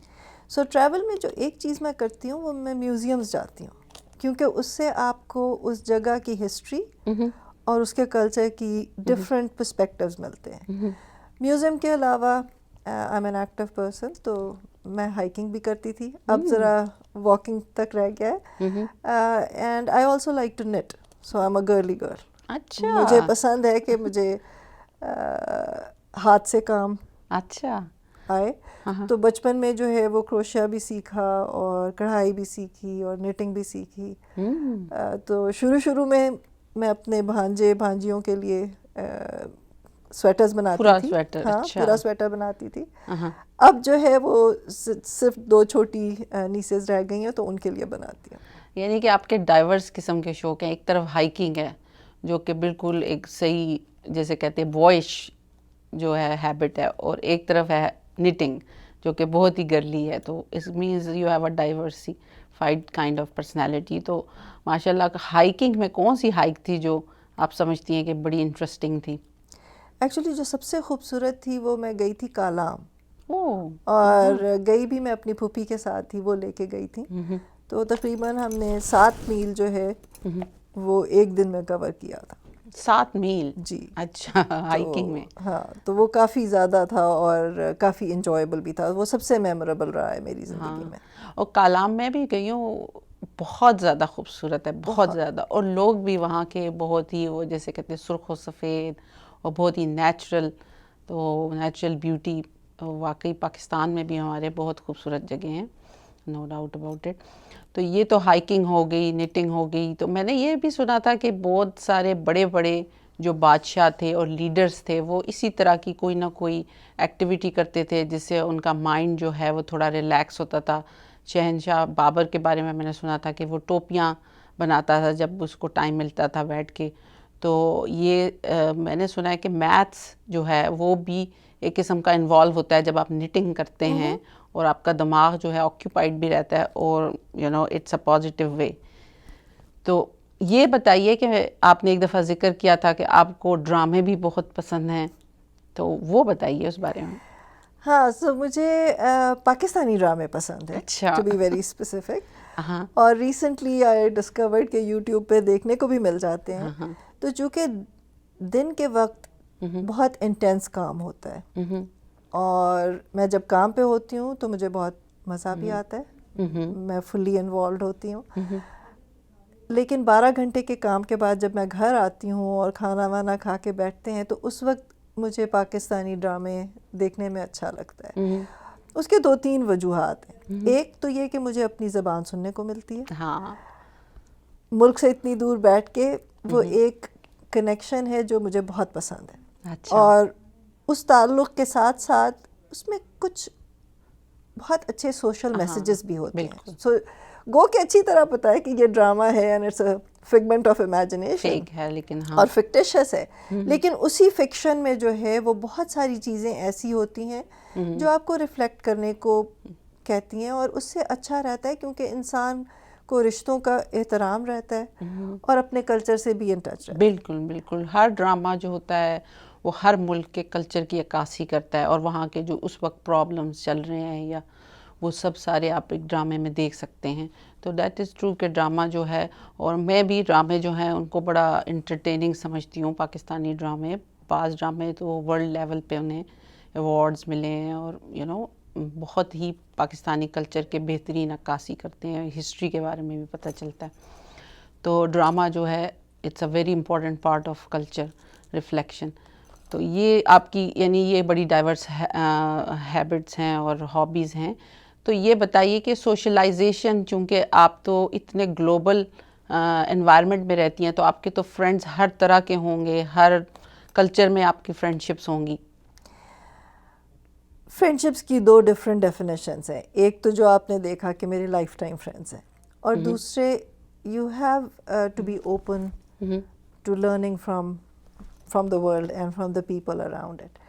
سو ٹریول میں جو ایک چیز میں کرتی ہوں وہ میں میوزیمز جاتی ہوں، کیونکہ اس سے آپ کو اس جگہ کی ہسٹری اور اس کے کلچر کی ڈفرینٹ پرسپیکٹیوز ملتے ہیں. میوزیم کے علاوہ I am an active person, تو میں ہائکنگ بھی کرتی تھی، اب ذرا واکنگ تک رہ گیا ہے. And I also like to knit, so I am a girly girl. اچھا، مجھے پسند ہے کہ مجھے ہاتھ سے کام اچھا آئے. تو بچپن میں جو ہے وہ کروشیا بھی سیکھا اور کڑھائی بھی سیکھی اور نیٹنگ بھی سیکھی. تو شروع میں میں اپنے بھانجے بھانجیوں کے لیے سویٹرز بناتی تھی. ہاں، پورا سویٹر بناتی تھی. اب جو ہے وہ صرف 2 چھوٹی نیسز رہ گئی ہیں تو ان کے لیے بناتی ہوں. یعنی کہ آپ کے ڈائیورس قسم کے شوق ہیں. ایک طرف ہائکنگ ہے جو کہ بالکل ایک صحیح جیسے کہتے ہیں بوائش جو ہے ہیبٹ ہے، اور ایک طرف ہے نیٹنگ جو کہ بہت ہی گرلی ہے. تو اس means you have a diversified kind of personality. تو ماشاء اللہ ہائکنگ میں کون سی ہائک تھی جو آپ سمجھتی ہیں کہ بڑی انٹرسٹنگ تھی؟ ایکچولی جو سب سے خوبصورت تھی وہ میں گئی تھی کالام، اور گئی بھی میں اپنی پھوپھی کے ساتھ تھی، وہ لے کے گئی تھی. تو تقریباً ہم نے 7 میل جو ہے وہ ایک دن میں کور کیا تھا. 7 میل جی. اچھا ہائکنگ میں. ہاں تو وہ کافی زیادہ تھا اور کافی انجوائبل بھی تھا. وہ سب سے میموریبل رہا ہے میری زندگی میں. اور کالام میں بھی گئی ہوں, بہت زیادہ خوبصورت ہے, بہت زیادہ, اور لوگ بھی وہاں کے بہت ہی وہ جیسے کہتے ہیں سرخ و سفید اور بہت ہی نیچرل. تو نیچرل بیوٹی واقعی پاکستان میں بھی ہمارے بہت خوبصورت جگہ ہیں, نو ڈاؤٹ اباؤٹ اٹ. تو یہ تو ہائکنگ ہو گئی, نیٹنگ ہو گئی. تو میں نے یہ بھی سنا تھا کہ بہت سارے بڑے بڑے جو بادشاہ تھے اور لیڈرز تھے وہ اسی طرح کی کوئی نہ کوئی ایکٹیویٹی کرتے تھے جس سے ان کا مائنڈ جو ہے وہ تھوڑا ریلیکس ہوتا تھا. شہنشاہ بابر کے بارے میں نے سنا تھا کہ وہ ٹوپیاں بناتا تھا جب اس کو ٹائم ملتا تھا بیٹھ کے. تو یہ میں نے سنا ہے کہ میتھس جو ہے وہ بھی ایک قسم کا انوالو ہوتا ہے جب آپ نیٹنگ کرتے ہیں, اور آپ کا دماغ جو ہے آکیوپائڈ بھی رہتا ہے, اور اٹس اے پازیٹیو وے. تو یہ بتائیے کہ آپ نے ایک دفعہ ذکر کیا تھا کہ آپ کو ڈرامے بھی بہت پسند ہیں, تو وہ بتائیے اس بارے میں. ہاں سو مجھے پاکستانی ڈرامے پسند ہیں, اچھا. To be very specific. ہاں اور ریسنٹلی آئی ڈسکورڈ کہ یوٹیوب پہ دیکھنے کو بھی مل جاتے ہیں. تو چونکہ دن کے وقت بہت انٹینس کام ہوتا ہے, اور میں جب کام پہ ہوتی ہوں تو مجھے بہت مزہ بھی آتا ہے, میں فلی انوالوڈ ہوتی ہوں. لیکن 12 گھنٹے کے کام کے بعد جب میں گھر آتی ہوں اور کھانا وانا کھا کے بیٹھتے ہیں تو اس وقت مجھے پاکستانی ڈرامے دیکھنے میں اچھا لگتا ہے. اس کے 2-3 وجوہات ہیں. ایک تو یہ کہ مجھے اپنی زبان سننے کو ملتی ہے. ہاں ملک سے اتنی دور بیٹھ کے وہ ایک کنیکشن ہے جو مجھے بہت پسند ہے. اچھا. اور اس تعلق کے ساتھ ساتھ اس میں کچھ بہت اچھے سوشل میسیجز بھی ہوتے ہیں. سو گو کہ اچھی طرح پتہ ہے کہ یہ ڈرامہ ہے and it's a figment of imagination, fake ہے لیکن ہاں, اور فکٹیشس ہے, لیکن اسی فکشن میں جو ہے وہ بہت ساری چیزیں ایسی ہوتی ہیں جو آپ کو ریفلیکٹ کرنے کو کہتی ہیں, اور اس سے اچھا رہتا ہے کیونکہ انسان کو رشتوں کا احترام رہتا ہے اور اپنے کلچر سے بھی ان ٹچ رہتا ہے. بالکل بالکل. ہر ڈرامہ جو ہوتا ہے وہ ہر ملک کے کلچر کی عکاسی کرتا ہے, اور وہاں کے جو اس وقت پرابلمس چل رہے ہیں یا وہ سب سارے آپ ایک ڈرامے میں دیکھ سکتے ہیں. تو دیٹ از ٹرو کہ ڈرامہ جو ہے, اور میں بھی ڈرامے جو ہیں ان کو بڑا انٹرٹیننگ سمجھتی ہوں. پاکستانی ڈرامے, بعض ڈرامے تو ورلڈ لیول پہ انہیں ایوارڈز ملے ہیں, اور بہت ہی پاکستانی کلچر کے بہترین عکاسی کرتے ہیں, ہسٹری کے بارے میں بھی پتہ چلتا ہے. تو ڈرامہ جو ہے it's a very important part of culture reflection. تو یہ آپ کی یعنی یہ بڑی ڈائیورس ہیبٹس ہیں اور ہابیز ہیں. تو یہ بتائیے کہ سوشلائزیشن, چونکہ آپ تو اتنے گلوبل انوائرمنٹ میں رہتی ہیں تو آپ کے تو فرینڈز ہر طرح کے ہوں گے, ہر کلچر میں آپ کی فرینڈشپس ہوں گی. فرینڈشپس کی 2 ڈفرینٹ ڈیفینیشنس ہیں. ایک تو جو آپ نے دیکھا کہ میرے لائف ٹائم فرینڈس ہیں, اور دوسرے you have to be open to learning from the world and from the people around it.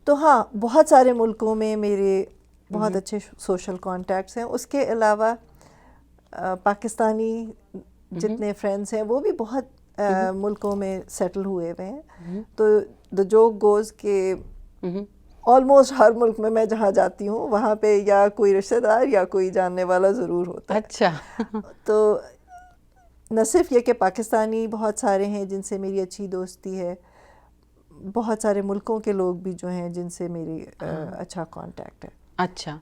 تو ہاں بہت سارے ملکوں میں میرے بہت اچھے سوشل کانٹیکٹس ہیں. اس کے علاوہ پاکستانی جتنے فرینڈس ہیں وہ بھی بہت ملکوں میں سیٹل ہوئے ہوئے ہیں. تو دا جوک گوز کہ آلموسٹ ہر ملک میں جہاں جاتی ہوں وہاں پہ یا کوئی رشتہ دار یا کوئی جاننے والا ضرور ہوتا ہے. اچھا. تو نہ صرف یہ کہ پاکستانی بہت سارے ہیں جن سے میری اچھی دوستی ہے, بہت سارے ملکوں کے لوگ بھی جو ہیں جن سے میری اچھا کانٹیکٹ ہے. اچھا.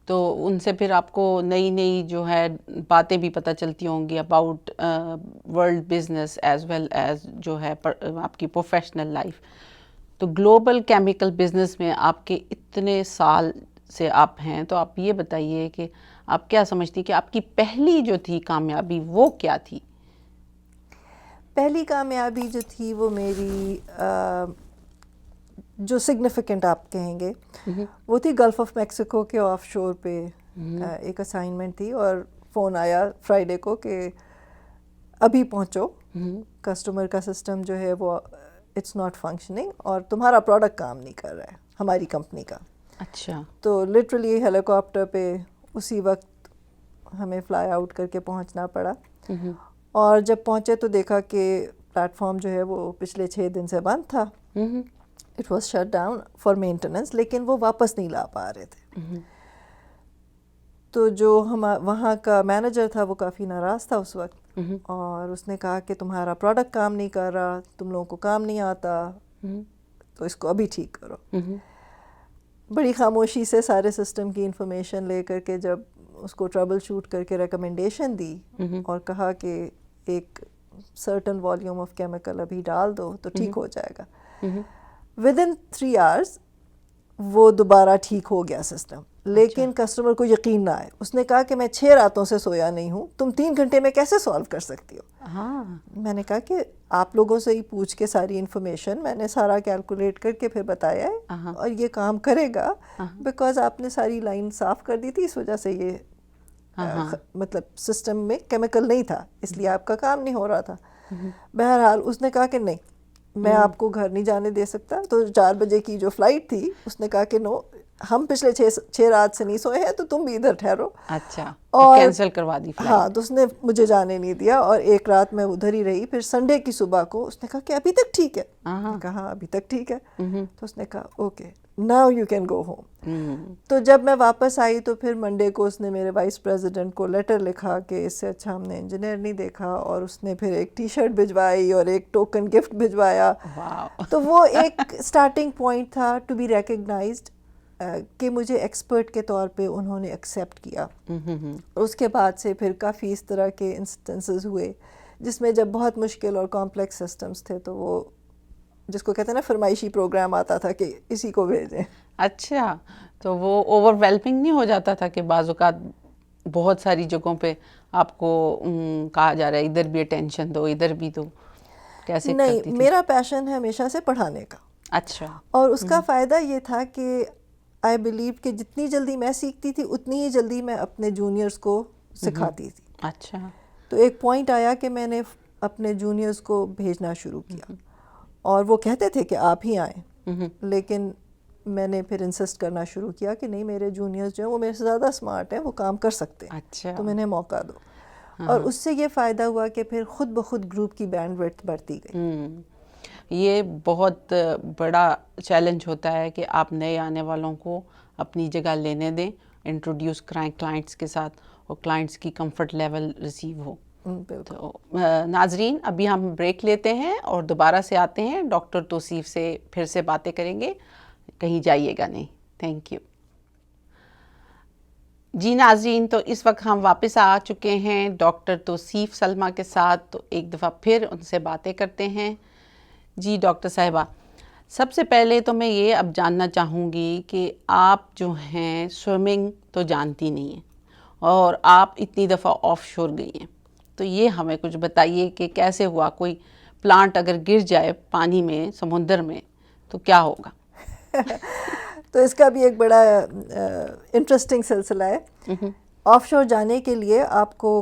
تو ان سے پھر آپ کو نئی نئی جو ہے باتیں بھی پتہ چلتی ہوں گی about world business as well as جو ہے آپ کی پروفیشنل لائف. تو گلوبل کیمیکل بزنس میں آپ کے اتنے سال سے آپ ہیں, تو آپ یہ بتائیے کہ آپ کیا سمجھتی کہ آپ کی پہلی جو تھی کامیابی وہ کیا تھی؟ پہلی کامیابی جو تھی وہ میری جو سگنیفیکنٹ آپ کہیں گے وہ تھی گلف آف میکسیکو کے آف شور پہ ایک اسائنمنٹ تھی, اور فون آیا فرائیڈے کو کہ ابھی پہنچو, کسٹمر کا سسٹم جو ہے وہ اٹس ناٹ فنکشننگ اور تمہارا پروڈکٹ کام نہیں کر رہا ہے ہماری کمپنی کا. اچھا. تو لٹرلی ہیلی کاپٹر پہ اسی وقت ہمیں فلائی آؤٹ کر کے پہنچنا پڑا, اور جب پہنچے تو دیکھا کہ پلیٹ فارم جو ہے وہ پچھلے 6 دن سے بند تھا. It was shut down for maintenance, لیکن وہ واپس نہیں لا پا رہے تھے. تو جو وہاں کا مینیجر تھا وہ کافی ناراض تھا اس وقت, اور اس نے کہا کہ تمہارا پروڈکٹ کام نہیں کر رہا, تم لوگوں کو کام نہیں آتا, تو اس کو ابھی ٹھیک کرو. بڑی خاموشی سے سارے سسٹم کی انفارمیشن لے کر کے جب اس کو ٹربل شوٹ کر کے ریکمنڈیشن دی اور کہا کہ ایک سرٹن والیوم آف کیمیکل ابھی ڈال دو تو ٹھیک ہو جائے گا, ود ان 3 hours وہ دوبارہ ٹھیک ہو گیا سسٹم. لیکن کسٹمر کو یقین نہ آئے, اس نے کہا کہ میں 6 راتوں سے سویا نہیں ہوں, تم 3 گھنٹے میں کیسے سالو کر سکتی ہو؟ میں نے کہا کہ آپ لوگوں سے ہی پوچھ کے ساری انفارمیشن میں نے سارا کیلکولیٹ کر کے پھر بتایا ہے, اور یہ کام کرے گا بیکاز آپ نے ساری لائن صاف کر دی تھی, اس وجہ سے یہ مطلب سسٹم میں کیمیکل نہیں تھا, اس لیے آپ کا کام نہیں ہو رہا تھا. بہرحال اس نے کہا کہ نہیں, میں آپ کو گھر نہیں جانے دے سکتا. تو 4 بجے کی جو فلائٹ تھی, اس نے کہا کہ نو, ہم پچھلے 6 رات سے نہیں سوئے ہیں, تو تم بھی ادھر ٹھہرو. اچھا, اور کینسل کروا دی فلائٹ. ہاں, تو اس نے مجھے جانے نہیں دیا, اور ایک رات میں ادھر ہی رہی. پھر سنڈے کی صبح کو اس نے کہا کہ ابھی تک ٹھیک ہے. کہا ابھی تک ٹھیک ہے. تو اس نے کہا okay now you can go home. تو جب میں واپس آئی تو پھر منڈے کو اس نے میرے وائس پریزیڈنٹ کو لیٹر لکھا کہ اس سے اچھا ہم نے انجینئر نہیں دیکھا, اور اس نے پھر ایک ٹی شرٹ بھجوائی اور ایک ٹوکن گفٹ بھجوایا. تو وہ ایک اسٹارٹنگ پوائنٹ تھا ٹو بی ریکگنائزڈ, کہ مجھے ایکسپرٹ کے طور پہ انہوں نے ایکسیپٹ کیا. اس کے بعد سے پھر کافی اس طرح کے انسٹنسز ہوئے جس میں جب بہت مشکل اور کمپلیکس سسٹمز تھے تو وہ جس کو کہتے ہیں نا فرمائشی پروگرام آتا تھا کہ اسی کو بھیجیں. اچھا, تو وہ اوور ویلمنگ نہیں ہو جاتا تھا کہ بعض اوقات بہت ساری جگہوں پہ آپ کو کہا جا رہا ہے ادھر بھی اٹینشن دو, ادھر بھی دو, کیسے کرتی نہیں, تھی؟ میرا پیشن ہے ہمیشہ سے پڑھانے کا. اچھا. اور اس کا فائدہ یہ تھا کہ آئی بلیو کہ جتنی جلدی میں سیکھتی تھی اتنی ہی جلدی میں اپنے جونیئرس کو سکھاتی تھی. اچھا. تو ایک پوائنٹ آیا کہ میں نے اپنے جونیئرس کو بھیجنا شروع کیا, اور وہ کہتے تھے کہ آپ ہی آئیں, لیکن میں نے پھر انسسٹ کرنا شروع کیا کہ نہیں, میرے جونیئرز جو ہیں وہ میرے سے زیادہ اسمارٹ ہیں, وہ کام کر سکتے ہیں. اچھا. تو انہیں موقع دو. اور اس سے یہ فائدہ ہوا کہ پھر خود بخود گروپ کی بینڈ وڈتھ بڑھتی گئی. یہ بہت بڑا چیلنج ہوتا ہے کہ آپ نئے آنے والوں کو اپنی جگہ لینے دیں, انٹروڈیوس کرائیں کلائنٹس کے ساتھ, اور کلائنٹس کی کمفرٹ لیول ریسیو ہو. تو ناظرین, ابھی ہم بریک لیتے ہیں اور دوبارہ سے آتے ہیں, ڈاکٹر توصیف سے پھر سے باتیں کریں گے, کہیں جائیے گا نہیں. Thank you. جی ناظرین, تو اس وقت ہم واپس آ چکے ہیں ڈاکٹر توصیف سلمہ کے ساتھ, تو ایک دفعہ پھر ان سے باتیں کرتے ہیں. جی ڈاکٹر صاحبہ, سب سے پہلے تو میں یہ اب جاننا چاہوں گی کہ آپ جو ہیں سوئمنگ تو جانتی نہیں ہیں, اور آپ اتنی دفعہ آف شور گئی ہیں, تو یہ ہمیں کچھ بتائیے کہ کیسے ہوا, کوئی پلانٹ اگر گر جائے پانی میں, سمندر میں, تو کیا ہوگا؟ تو اس کا بھی ایک بڑا انٹرسٹنگ سلسلہ ہے. آف شور جانے کے لیے آپ کو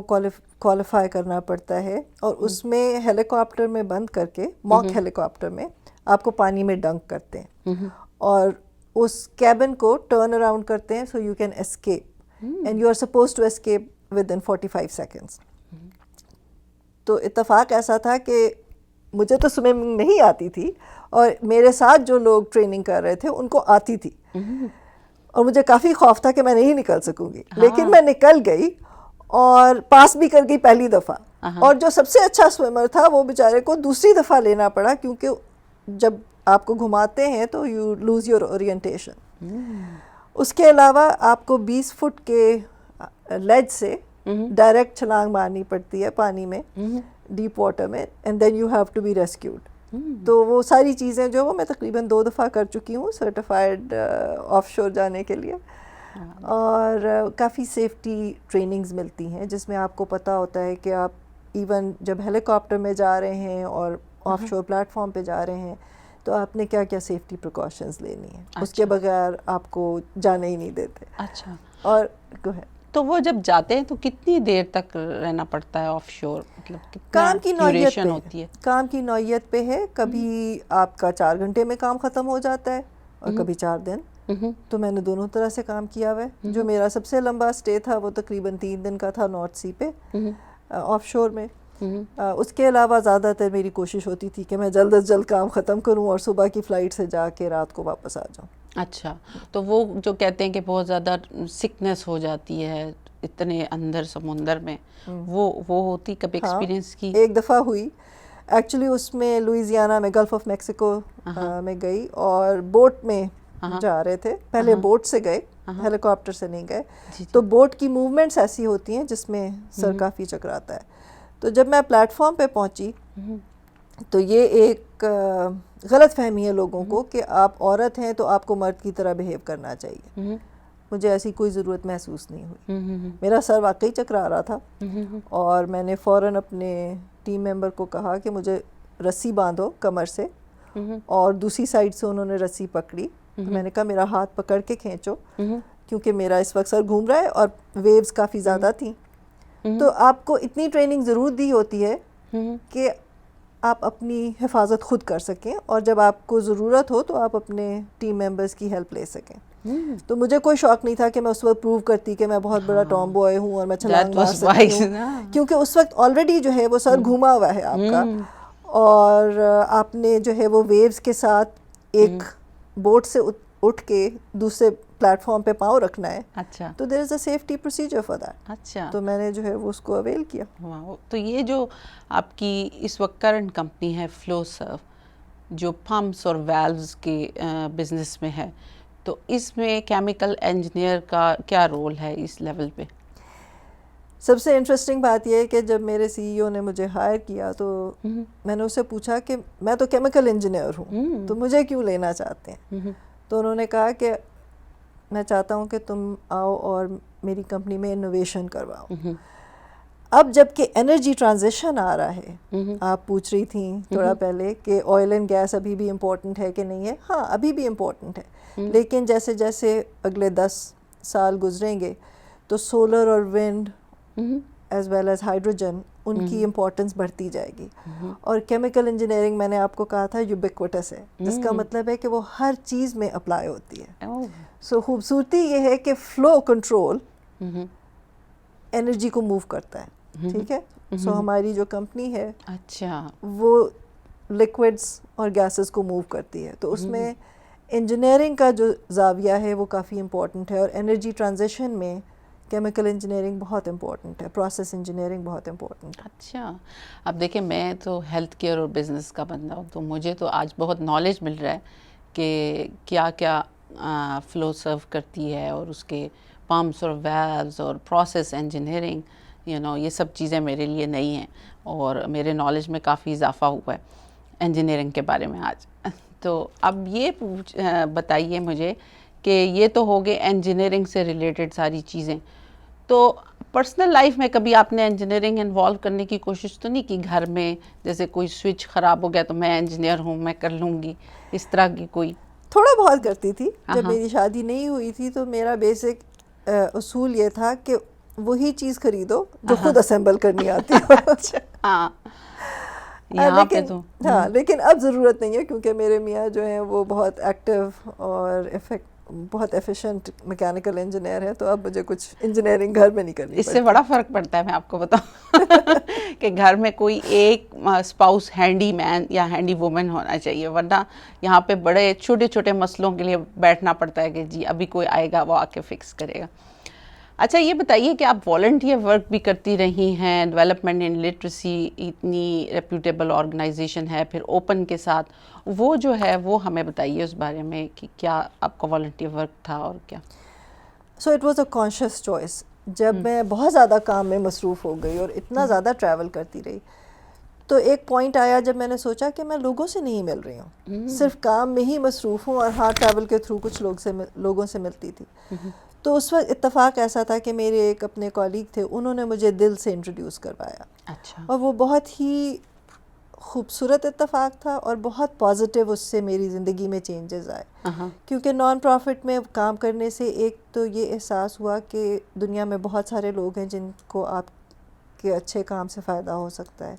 کوالیفائی کرنا پڑتا ہے, اور اس میں ہیلی کاپٹر میں بند کر کے, موک ہیلی کاپٹر میں آپ کو پانی میں ڈنک کرتے ہیں, اور اس کیبن کو ٹرن اراؤنڈ کرتے ہیں, so you can escape, and you are suppose to escape within 45 seconds. تو اتفاق ایسا تھا کہ مجھے تو سوئمنگ نہیں آتی تھی, اور میرے ساتھ جو لوگ ٹریننگ کر رہے تھے ان کو آتی تھی, اور مجھے کافی خوف تھا کہ میں نہیں نکل سکوں گی, لیکن میں نکل گئی اور پاس بھی کر گئی پہلی دفعہ. اور جو سب سے اچھا سوئمر تھا وہ بیچارے کو دوسری دفعہ لینا پڑا, کیونکہ جب آپ کو گھماتے ہیں تو یو لوز یور اورینٹیشن. اس کے علاوہ آپ کو 20 فٹ کے لیج سے ڈائریکٹ چھلانگ مارنی پڑتی ہے پانی میں, ڈیپ واٹر میں, and then you have to be rescued. تو وہ ساری چیزیں جو وہ میں تقریباً 2 دفعہ کر چکی ہوں سرٹیفائڈ آف شور جانے کے لیے. اور کافی سیفٹی ٹریننگز ملتی ہیں جس میں آپ کو پتہ ہوتا ہے کہ آپ ایون جب ہیلی کاپٹر میں جا رہے ہیں اور آف شور پلیٹ فارم پہ جا رہے ہیں تو آپ نے کیا کیا سیفٹی پریکاشنز لینی ہیں, اس کے بغیر آپ کو جانے ہی نہیں دیتے. اچھا. اور تو وہ جب جاتے ہیں تو کتنی دیر تک رہنا پڑتا ہے آف شور, مطلب کام کی نوعیت پہ ہوتی ہے؟ کام کی نوعیت پہ ہے. کبھی آپ کا 4 گھنٹے میں کام ختم ہو جاتا ہے, اور کبھی 4 دن. تو میں نے دونوں طرح سے کام کیا ہوا ہے. جو میرا سب سے لمبا اسٹے تھا وہ تقریباً 3 دن کا تھا نارتھ سی پہ آف شور میں. اس کے علاوہ زیادہ تر میری کوشش ہوتی تھی کہ میں جلد از جلد کام ختم کروں اور صبح کی فلائٹ سے جا کے رات کو واپس آ جاؤں. اچھا, تو وہ جو کہتے ہیں کہ بہت زیادہ سکنس ہو جاتی ہے اتنے اندر سمندر میں, وہ ہوتی کبھی ایکسپیرینس کی؟ ایک دفعہ ہوئی ایکچولی, اس میں لوئزیانا میں گلف آف میکسیکو میں گئی اور بوٹ میں جا رہے تھے. پہلے بوٹ سے گئے, ہیلی کاپٹر سے نہیں گئے. تو بوٹ کی موومنٹس ایسی ہوتی ہیں جس میں سر کافی چکراتا ہے. تو جب میں پلیٹ فارم پہ پہنچی تو یہ ایک غلط فہمی ہے لوگوں کو کہ آپ عورت ہیں تو آپ کو مرد کی طرح بیہیو کرنا چاہیے. مجھے ایسی کوئی ضرورت محسوس نہیں ہوئی. میرا سر واقعی چکرا رہا تھا اور میں نے فوراً اپنے ٹیم ممبر کو کہا کہ مجھے رسی باندھو کمر سے, اور دوسری سائڈ سے انہوں نے رسی پکڑی. میں نے کہا میرا ہاتھ پکڑ کے کھینچو کیونکہ میرا اس وقت سر گھوم رہا ہے اور ویوز کافی زیادہ تھیں. تو آپ کو اتنی ٹریننگ ضرور دی ہوتی ہے کہ آپ اپنی حفاظت خود کر سکیں, اور جب آپ کو ضرورت ہو تو آپ اپنے ٹیم ممبرس کی ہیلپ لے سکیں. تو مجھے کوئی شوق نہیں تھا کہ میں اس وقت پروو کرتی کہ میں بہت بڑا ٹام بوائے ہوں اور میں چھلانگ مار سکتی ہوں, کیونکہ اس وقت آلریڈی جو ہے وہ سر گھوما ہوا ہے آپ کا, اور آپ نے جو ہے وہ ویوز کے ساتھ ایک بوٹ سے اٹھ کے دوسرے پلیٹ فارم پہ پاؤں رکھنا ہے. اچھا, تو there is a safety procedure for that. اچھا, تو میں نے جو ہے وہ اس کو اویل کیا. تو یہ جو آپ کی اس وقت کرنٹ کمپنی ہے فلو سرو, جو پمپس اور ویلوز کے بزنس میں ہے, تو اس میں کیمیکل انجینئر کا کیا رول ہے اس لیول پہ؟ سب سے انٹرسٹنگ بات یہ ہے کہ جب میرے سی ای او نے مجھے ہائر کیا تو میں نے اسے پوچھا کہ میں تو کیمیکل انجینئر ہوں تو مجھے کیوں لینا چاہتے ہیں. تو انہوں نے کہا کہ میں چاہتا ہوں کہ تم آؤ اور میری کمپنی میں انوویشن کرواؤ. اب جب کہ انرجی ٹرانزیشن آ رہا ہے, آپ پوچھ رہی تھیں تھوڑا پہلے کہ آئل اینڈ گیس ابھی بھی امپورٹنٹ ہے کہ نہیں ہے. ہاں ابھی بھی امپورٹنٹ ہے, لیکن جیسے جیسے اگلے 10 سال گزریں گے تو سولر اور ونڈ ایز ویل ایز ہائیڈروجن ان کی امپورٹنس بڑھتی جائے گی. اور کیمیکل انجینئرنگ میں نے آپ کو کہا تھا یوبیکوٹس ہے, جس کا مطلب ہے کہ وہ ہر چیز میں اپلائی ہوتی ہے. سو خوبصورتی یہ ہے کہ فلو کنٹرول انرجی کو موو کرتا ہے. ٹھیک ہے, سو ہماری جو کمپنی ہے اچھا وہ لیکوڈس اور گیسز کو موو کرتی ہے. تو اس میں انجینئرنگ کا جو زاویہ ہے وہ کافی امپورٹنٹ ہے, اور انرجی ٹرانزیشن میں کیمیکل انجینئرنگ بہت امپورٹنٹ ہے, پروسیس انجینئرنگ بہت امپورٹنٹ ہے. اچھا, اب دیکھیں میں تو ہیلتھ کیئر اور بزنس کا بندہ ہوں, تو مجھے تو آج بہت نالج مل رہا ہے کہ کیا کیا فلو سرو کرتی ہے, اور اس کے پمپس اور ویلوز اور پروسیس انجینئرنگ, یہ سب چیزیں میرے لیے نئی ہیں اور میرے نالج میں کافی اضافہ ہوا ہے انجینئرنگ کے بارے میں آج. تو اب یہ بتائیے مجھے کہ یہ تو ہو گئے انجینئرنگ سے ریلیٹڈ ساری چیزیں, تو پرسنل لائف میں کبھی آپ نے انجینئرنگ انوالو کرنے کی کوشش تو نہیں کی؟ گھر میں جیسے کوئی سوئچ خراب ہو گیا تو میں انجینئر ہوں, میں کر لوں گی, اس طرح کی کوئی؟ تھوڑا بہت کرتی تھی. جب میری شادی نہیں ہوئی تھی تو میرا بیسک اصول یہ تھا کہ وہی چیز خریدو جو خود اسمبل کرنی آتی ہو. ہاں یہاں پہ تو ہاں, لیکن اب ضرورت نہیں ہے کیونکہ میرے میاں جو ہیں وہ بہت ایکٹیو اور بہت ایفیشینٹ میکینیکل انجینئر ہے, تو اب مجھے کچھ انجینئرنگ گھر میں نہیں کرنی. اس سے بڑا فرق پڑتا ہے, میں آپ کو بتاؤں کہ گھر میں کوئی ایک اسپاؤس ہینڈی مین یا ہینڈی وومن ہونا چاہیے, ورنہ یہاں پہ بڑے چھوٹے چھوٹے مسئلوں کے لیے بیٹھنا پڑتا ہے کہ جی ابھی کوئی آئے گا وہ آ کے فکس کرے گا. اچھا یہ بتائیے کہ آپ والنٹیئر ورک بھی کرتی رہی ہیں, ڈیولپمنٹ ان لٹریسی اتنی ریپیوٹیبل آرگنائزیشن ہے, پھر اوپن کے ساتھ, وہ جو ہے وہ ہمیں بتائیے اس بارے میں کہ کیا آپ کا والنٹیئر ورک تھا اور کیا؟ So it was a conscious choice. جب میں بہت زیادہ کام میں مصروف ہو گئی اور اتنا زیادہ ٹریول کرتی رہی تو ایک پوائنٹ آیا جب میں نے سوچا کہ میں لوگوں سے نہیں مل رہی ہوں, صرف کام میں ہی مصروف ہوں, اور ہاں ٹریول کے تھرو کچھ لوگوں سے ملتی تھی. تو اس وقت اتفاق ایسا تھا کہ میرے ایک اپنے کولیگ تھے, انہوں نے مجھے دل سے انٹروڈیوس کروایا. اچھا. اور وہ بہت ہی خوبصورت اتفاق تھا اور بہت پازیٹیو اس سے میری زندگی میں چینجز آئے. کیونکہ نان پروفٹ میں کام کرنے سے ایک تو یہ احساس ہوا کہ دنیا میں بہت سارے لوگ ہیں جن کو آپ کے اچھے کام سے فائدہ ہو سکتا ہے.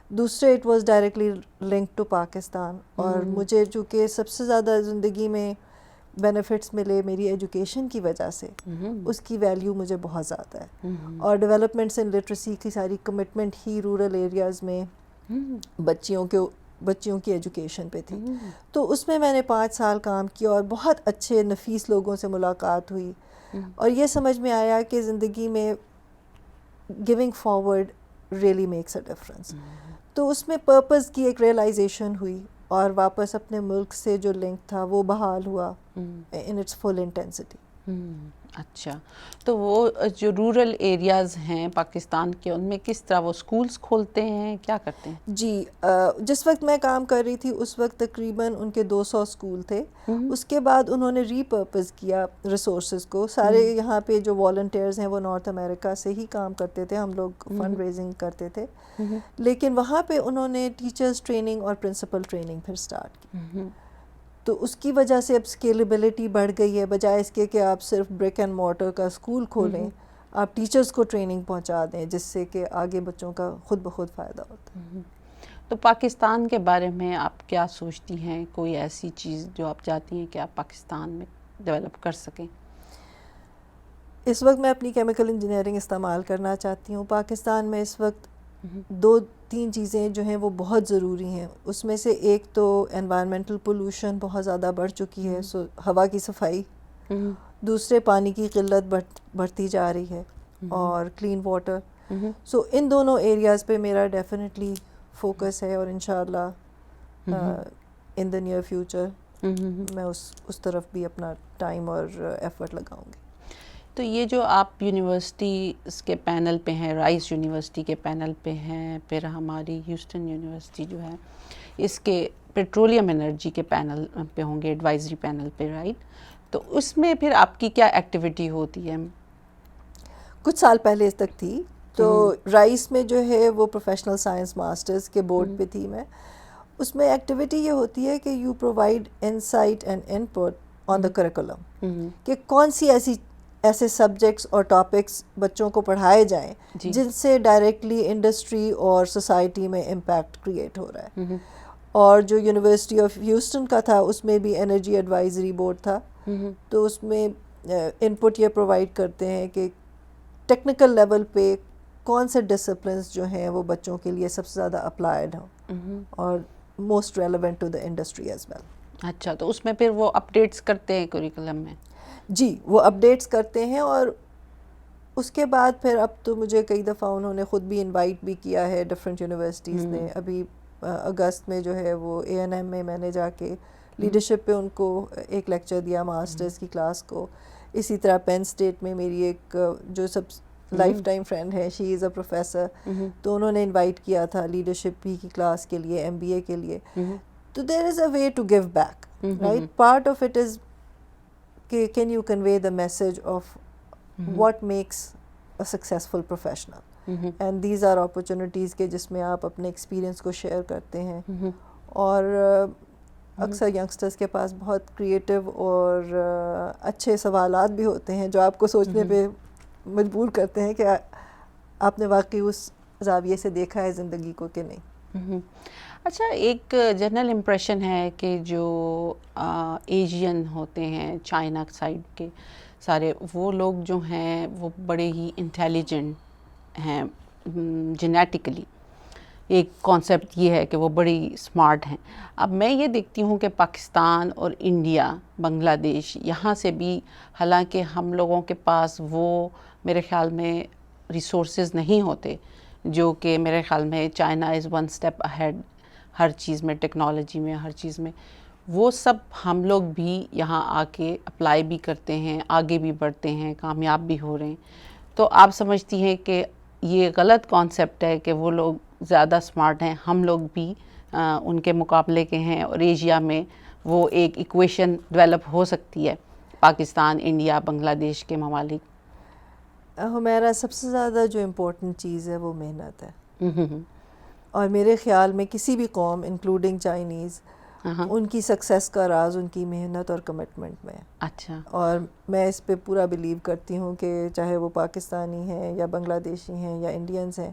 دوسرے it was directly link to Pakistan, اور مجھے چونکہ سب سے زیادہ زندگی میں بینیفٹس ملے میری ایجوکیشن کی وجہ سے, اس کی ویلیو مجھے بہت زیادہ ہے. اور ڈیولپمنٹس ان لٹریسی کی ساری کمٹمنٹ ہی رورل ایریاز میں بچیوں بچیوں کی ایجوکیشن پہ تھی. تو اس میں میں نے 5 سال کام کیا اور بہت اچھے نفیس لوگوں سے ملاقات ہوئی, اور یہ سمجھ میں آیا کہ زندگی میں giving forward really makes a difference. تو اس میں پرپز کی ایک ریئلائزیشن ہوئی, اور واپس اپنے ملک سے جو لنک تھا وہ بحال ہوا ان اٹس فل انٹینسٹی. اچھا, تو وہ جو رورل ایریاز ہیں پاکستان کے, ان میں کس طرح وہ اسکولس کھولتے ہیں, کیا کرتے ہیں؟ جی, جس وقت میں کام کر رہی تھی اس وقت تقریباً ان کے 200 اسکول تھے. اس کے بعد انہوں نے ری پرپز کیا ریسورسز کو. سارے یہاں پہ جو والنٹیئرز ہیں وہ نارتھ امریکہ سے ہی کام کرتے تھے, ہم لوگ فنڈ ریزنگ کرتے تھے, لیکن وہاں پہ انہوں نے ٹیچرز ٹریننگ اور پرنسپل ٹریننگ پھر سٹارٹ کی. تو اس کی وجہ سے اب اسکیلیبلٹی بڑھ گئی ہے. بجائے اس کے کہ آپ صرف برک اینڈ مارٹر کا اسکول کھولیں, آپ ٹیچرز کو ٹریننگ پہنچا دیں, جس سے کہ آگے بچوں کا خود بخود فائدہ ہوتا ہے. تو پاکستان کے بارے میں آپ کیا سوچتی ہیں؟ کوئی ایسی چیز جو آپ چاہتی ہیں کہ آپ پاکستان میں ڈیولپ کر سکیں؟ اس وقت میں اپنی کیمیکل انجینئرنگ استعمال کرنا چاہتی ہوں. پاکستان میں اس وقت 2-3 چیزیں جو ہیں وہ بہت ضروری ہیں. اس میں سے ایک تو انوائرمنٹل پولوشن بہت زیادہ بڑھ چکی ہے, سو ہوا کی صفائی. دوسرے پانی کی قلت بڑھتی جا رہی ہے, اور کلین واٹر. سو ان دونوں ایریاز پہ میرا ڈیفینیٹلی فوکس ہے, اور انشاءاللہ ان دا نیئر فیوچر میں اس طرف بھی اپنا ٹائم اور ایفرٹ لگاؤں گی. تو یہ جو آپ یونیورسٹی کے پینل پہ ہیں, رائس یونیورسٹی کے پینل پہ ہیں, پھر ہماری ہیوسٹن یونیورسٹی جو ہے اس کے پیٹرولیم انرجی کے پینل پہ ہوں گے, ایڈوائزری پینل پہ, رائٹ؟ تو اس میں پھر آپ کی کیا ایکٹیویٹی ہوتی ہے؟ کچھ سال پہلے اس تک تھی. تو رائس میں جو ہے وہ پروفیشنل سائنس ماسٹرز کے بورڈ پہ تھی میں. اس میں ایکٹیویٹی یہ ہوتی ہے کہ you provide insight and input on the curriculum, کہ کون سی ایسے سبجیکٹس اور ٹاپکس بچوں کو پڑھائے جائیں جن سے ڈائریکٹلی انڈسٹری اور سوسائٹی میں امپیکٹ کریٹ ہو رہا ہے. اور جو یونیورسٹی آف ہیوسٹن کا تھا اس میں بھی انرجی ایڈوائزری بورڈ تھا. تو اس میں انپٹ یہ پرووائڈ کرتے ہیں کہ ٹیکنیکل لیول پہ کون سے ڈسپلنس جو ہیں وہ بچوں کے لیے سب سے زیادہ اپلائیڈ ہوں اور most relevant to the industry as well. اچھا, تو اس میں پھر وہ اپڈیٹس کرتے ہیں کریکولم میں؟ جی, وہ اپڈیٹس کرتے ہیں. اور اس کے بعد پھر اب تو مجھے کئی دفعہ انہوں نے خود بھی انوائٹ بھی کیا ہے ڈفرینٹ یونیورسٹیز نے. ابھی اگست میں جو ہے وہ A&M میں نے جا کے لیڈرشپ پہ ان کو ایک لیکچر دیا ماسٹرز کی کلاس کو. اسی طرح پین اسٹیٹ میں میری ایک جو سب لائف ٹائم فرینڈ ہے, شی از اے پروفیسر, تو انہوں نے انوائٹ کیا تھا لیڈرشپ کی کلاس کے لیے, MBA کے لیے. تو there is a way to give back, right? Part of it is کہ can you convey the message of what makes a successful professional, and these are opportunities کہ جس میں آپ اپنے ایکسپیرئنس کو شیئر کرتے ہیں. اور اکثر ینگسٹرز کے پاس بہت کریٹو اور اچھے سوالات بھی ہوتے ہیں جو آپ کو سوچنے پہ مجبور کرتے ہیں کہ آپ نے واقعی اس زاویے سے دیکھا ہے زندگی کو کہ نہیں. اچھا, ایک جنرل امپریشن ہے کہ جو ایشین ہوتے ہیں, چائنا سائڈ کے سارے, وہ لوگ جو ہیں وہ بڑے ہی انٹیلیجنٹ ہیں جینیٹیکلی. ایک کانسیپٹ یہ ہے کہ وہ بڑی اسمارٹ ہیں. اب میں یہ دیکھتی ہوں کہ پاکستان اور انڈیا, بنگلہ دیش, یہاں سے بھی حالانکہ ہم لوگوں کے پاس وہ میرے خیال میں ریسورسز نہیں ہوتے جو کہ میرے خیال میں چائنا از 1 اسٹیپ اہیڈ ہر چیز میں, ٹیکنالوجی میں, ہر چیز میں. وہ سب ہم لوگ بھی یہاں آ کے اپلائی بھی کرتے ہیں, آگے بھی بڑھتے ہیں, کامیاب بھی ہو رہے ہیں. تو آپ سمجھتی ہیں کہ یہ غلط کانسیپٹ ہے کہ وہ لوگ زیادہ اسمارٹ ہیں, ہم لوگ بھی ان کے مقابلے کے ہیں, اور ایشیا میں وہ ایک ایکویشن ڈیولپ ہو سکتی ہے پاکستان, انڈیا, بنگلہ دیش کے ممالک؟ ہمارا سب سے زیادہ جو امپورٹنٹ چیز ہے وہ محنت ہے. اور میرے خیال میں کسی بھی قوم انکلوڈنگ چائنیز, ان کی سکسیس کا راز ان کی محنت اور کمٹمنٹ میں ہے. اچھا. اور میں اس پہ پورا بلیو کرتی ہوں کہ چاہے وہ پاکستانی ہیں یا بنگلہ دیشی ہیں یا انڈینز ہیں,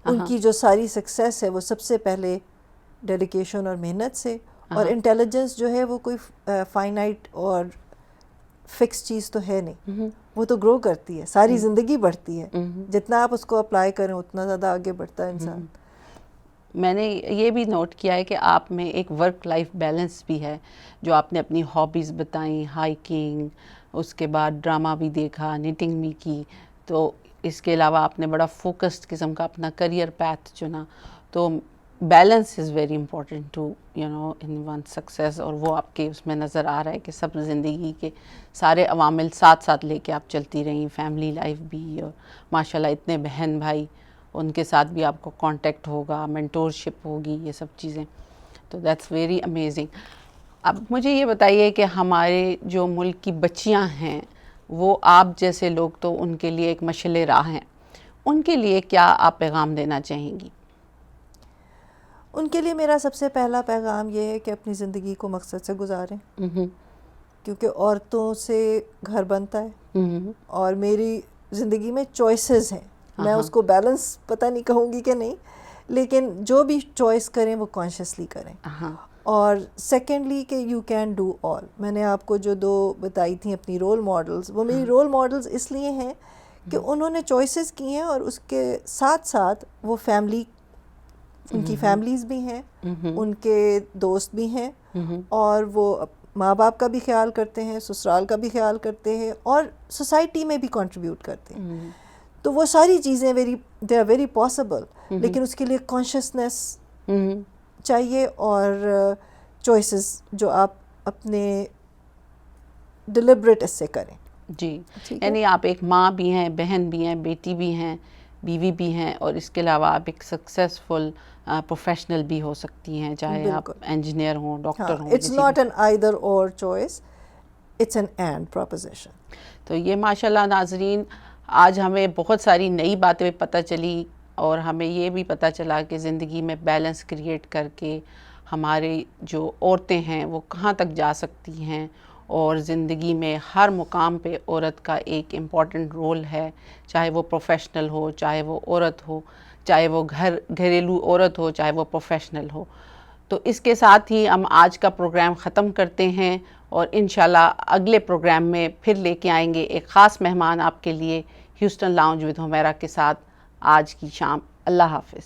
ان کی جو ساری سکسیس ہے وہ سب سے پہلے ڈیڈیکیشن اور محنت سے. اور انٹیلیجنس جو ہے وہ کوئی فائنائٹ اور فکس چیز تو ہے نہیں, وہ تو گرو کرتی ہے, ساری زندگی بڑھتی ہے. جتنا آپ اس کو اپلائی کریں اتنا زیادہ آگے بڑھتا ہے انسان. میں نے یہ بھی نوٹ کیا ہے کہ آپ میں ایک ورک لائف بیلنس بھی ہے، جو آپ نے اپنی ہابیز بتائیں، ہائکنگ، اس کے بعد ڈرامہ بھی دیکھا، نیٹنگ بھی کی، تو اس کے علاوہ آپ نے بڑا فوکسڈ قسم کا اپنا کریئر پیتھ چنا. تو balance is very important to in one success, اور وہ آپ کے اس میں نظر آ رہا ہے کہ سب زندگی کے سارے عوامل ساتھ ساتھ لے کے آپ چلتی رہیں، فیملی لائف بھی، اور ماشاء اللہ اتنے بہن بھائی، ان کے ساتھ بھی آپ کو کانٹیکٹ ہوگا، مینٹورشپ ہوگی، یہ سب چیزیں. تو دیٹس ویری امیزنگ. اب مجھے یہ بتائیے کہ ہمارے جو ملک کی بچیاں ہیں، وہ آپ جیسے لوگ تو ان کے لیے ایک مشعل راہ ہیں، ان کے لیے کیا آپ پیغام دینا چاہیں گی؟ ان کے لیے میرا سب سے پہلا پیغام یہ ہے کہ اپنی زندگی کو مقصد سے گزاریں، کیونکہ عورتوں سے گھر بنتا ہے، اور میری زندگی میں چوائسیز ہیں. میں اس کو بیلنس پتہ نہیں کہوں گی کہ نہیں، لیکن جو بھی چوائس کریں وہ کانشیسلی کریں. اور سیکنڈلی کہ یو کین ڈو آل. میں نے آپ کو جو 2 بتائی تھیں اپنی رول ماڈلز، وہ میری رول ماڈلز اس لیے ہیں کہ انہوں نے چوائسیز کی ہیں، اور اس کے ساتھ ساتھ وہ فیملی، ان کی فیملیز بھی ہیں، ان کے دوست بھی ہیں، اور وہ ماں باپ کا بھی خیال کرتے ہیں، سسرال کا بھی خیال کرتے ہیں، اور سوسائٹی میں بھی کنٹریبیوٹ کرتے ہیں. تو وہ ساری چیزیں دے آر ویری پاسبل، لیکن اس کے لیے کانشیسنیس چاہیے، اور چوائسیز جو آپ اپنے ڈیلیبریٹ اس سے کریں. جی، یعنی آپ ایک ماں بھی ہیں، بہن بھی ہیں، بیٹی بھی ہیں، بیوی بھی ہیں، اور اس کے علاوہ آپ ایک سکسیزفل پروفیشنل بھی ہو سکتی ہیں، چاہے آپ انجینئر ہوں، ڈاکٹر ہوں. It's not an either or choice, it's an and proposition. تو یہ ماشاء اللہ ناظرین، آج ہمیں بہت ساری نئی باتیں پتہ چلی، اور ہمیں یہ بھی پتہ چلا کہ زندگی میں بیلنس کریٹ کر کے ہمارے جو عورتیں ہیں وہ کہاں تک جا سکتی ہیں، اور زندگی میں ہر مقام پہ عورت کا ایک امپورٹنٹ رول ہے، چاہے وہ پروفیشنل ہو، چاہے وہ عورت ہو، چاہے وہ گھریلو عورت ہو، چاہے وہ پروفیشنل ہو. تو اس کے ساتھ ہی ہم آج کا پروگرام ختم کرتے ہیں، اور انشاءاللہ اگلے پروگرام میں پھر لے کے آئیں گے ایک خاص مہمان آپ کے لیے، ہیوسٹن لاؤنج ود حمیرہ کے ساتھ. آج کی شام اللہ حافظ.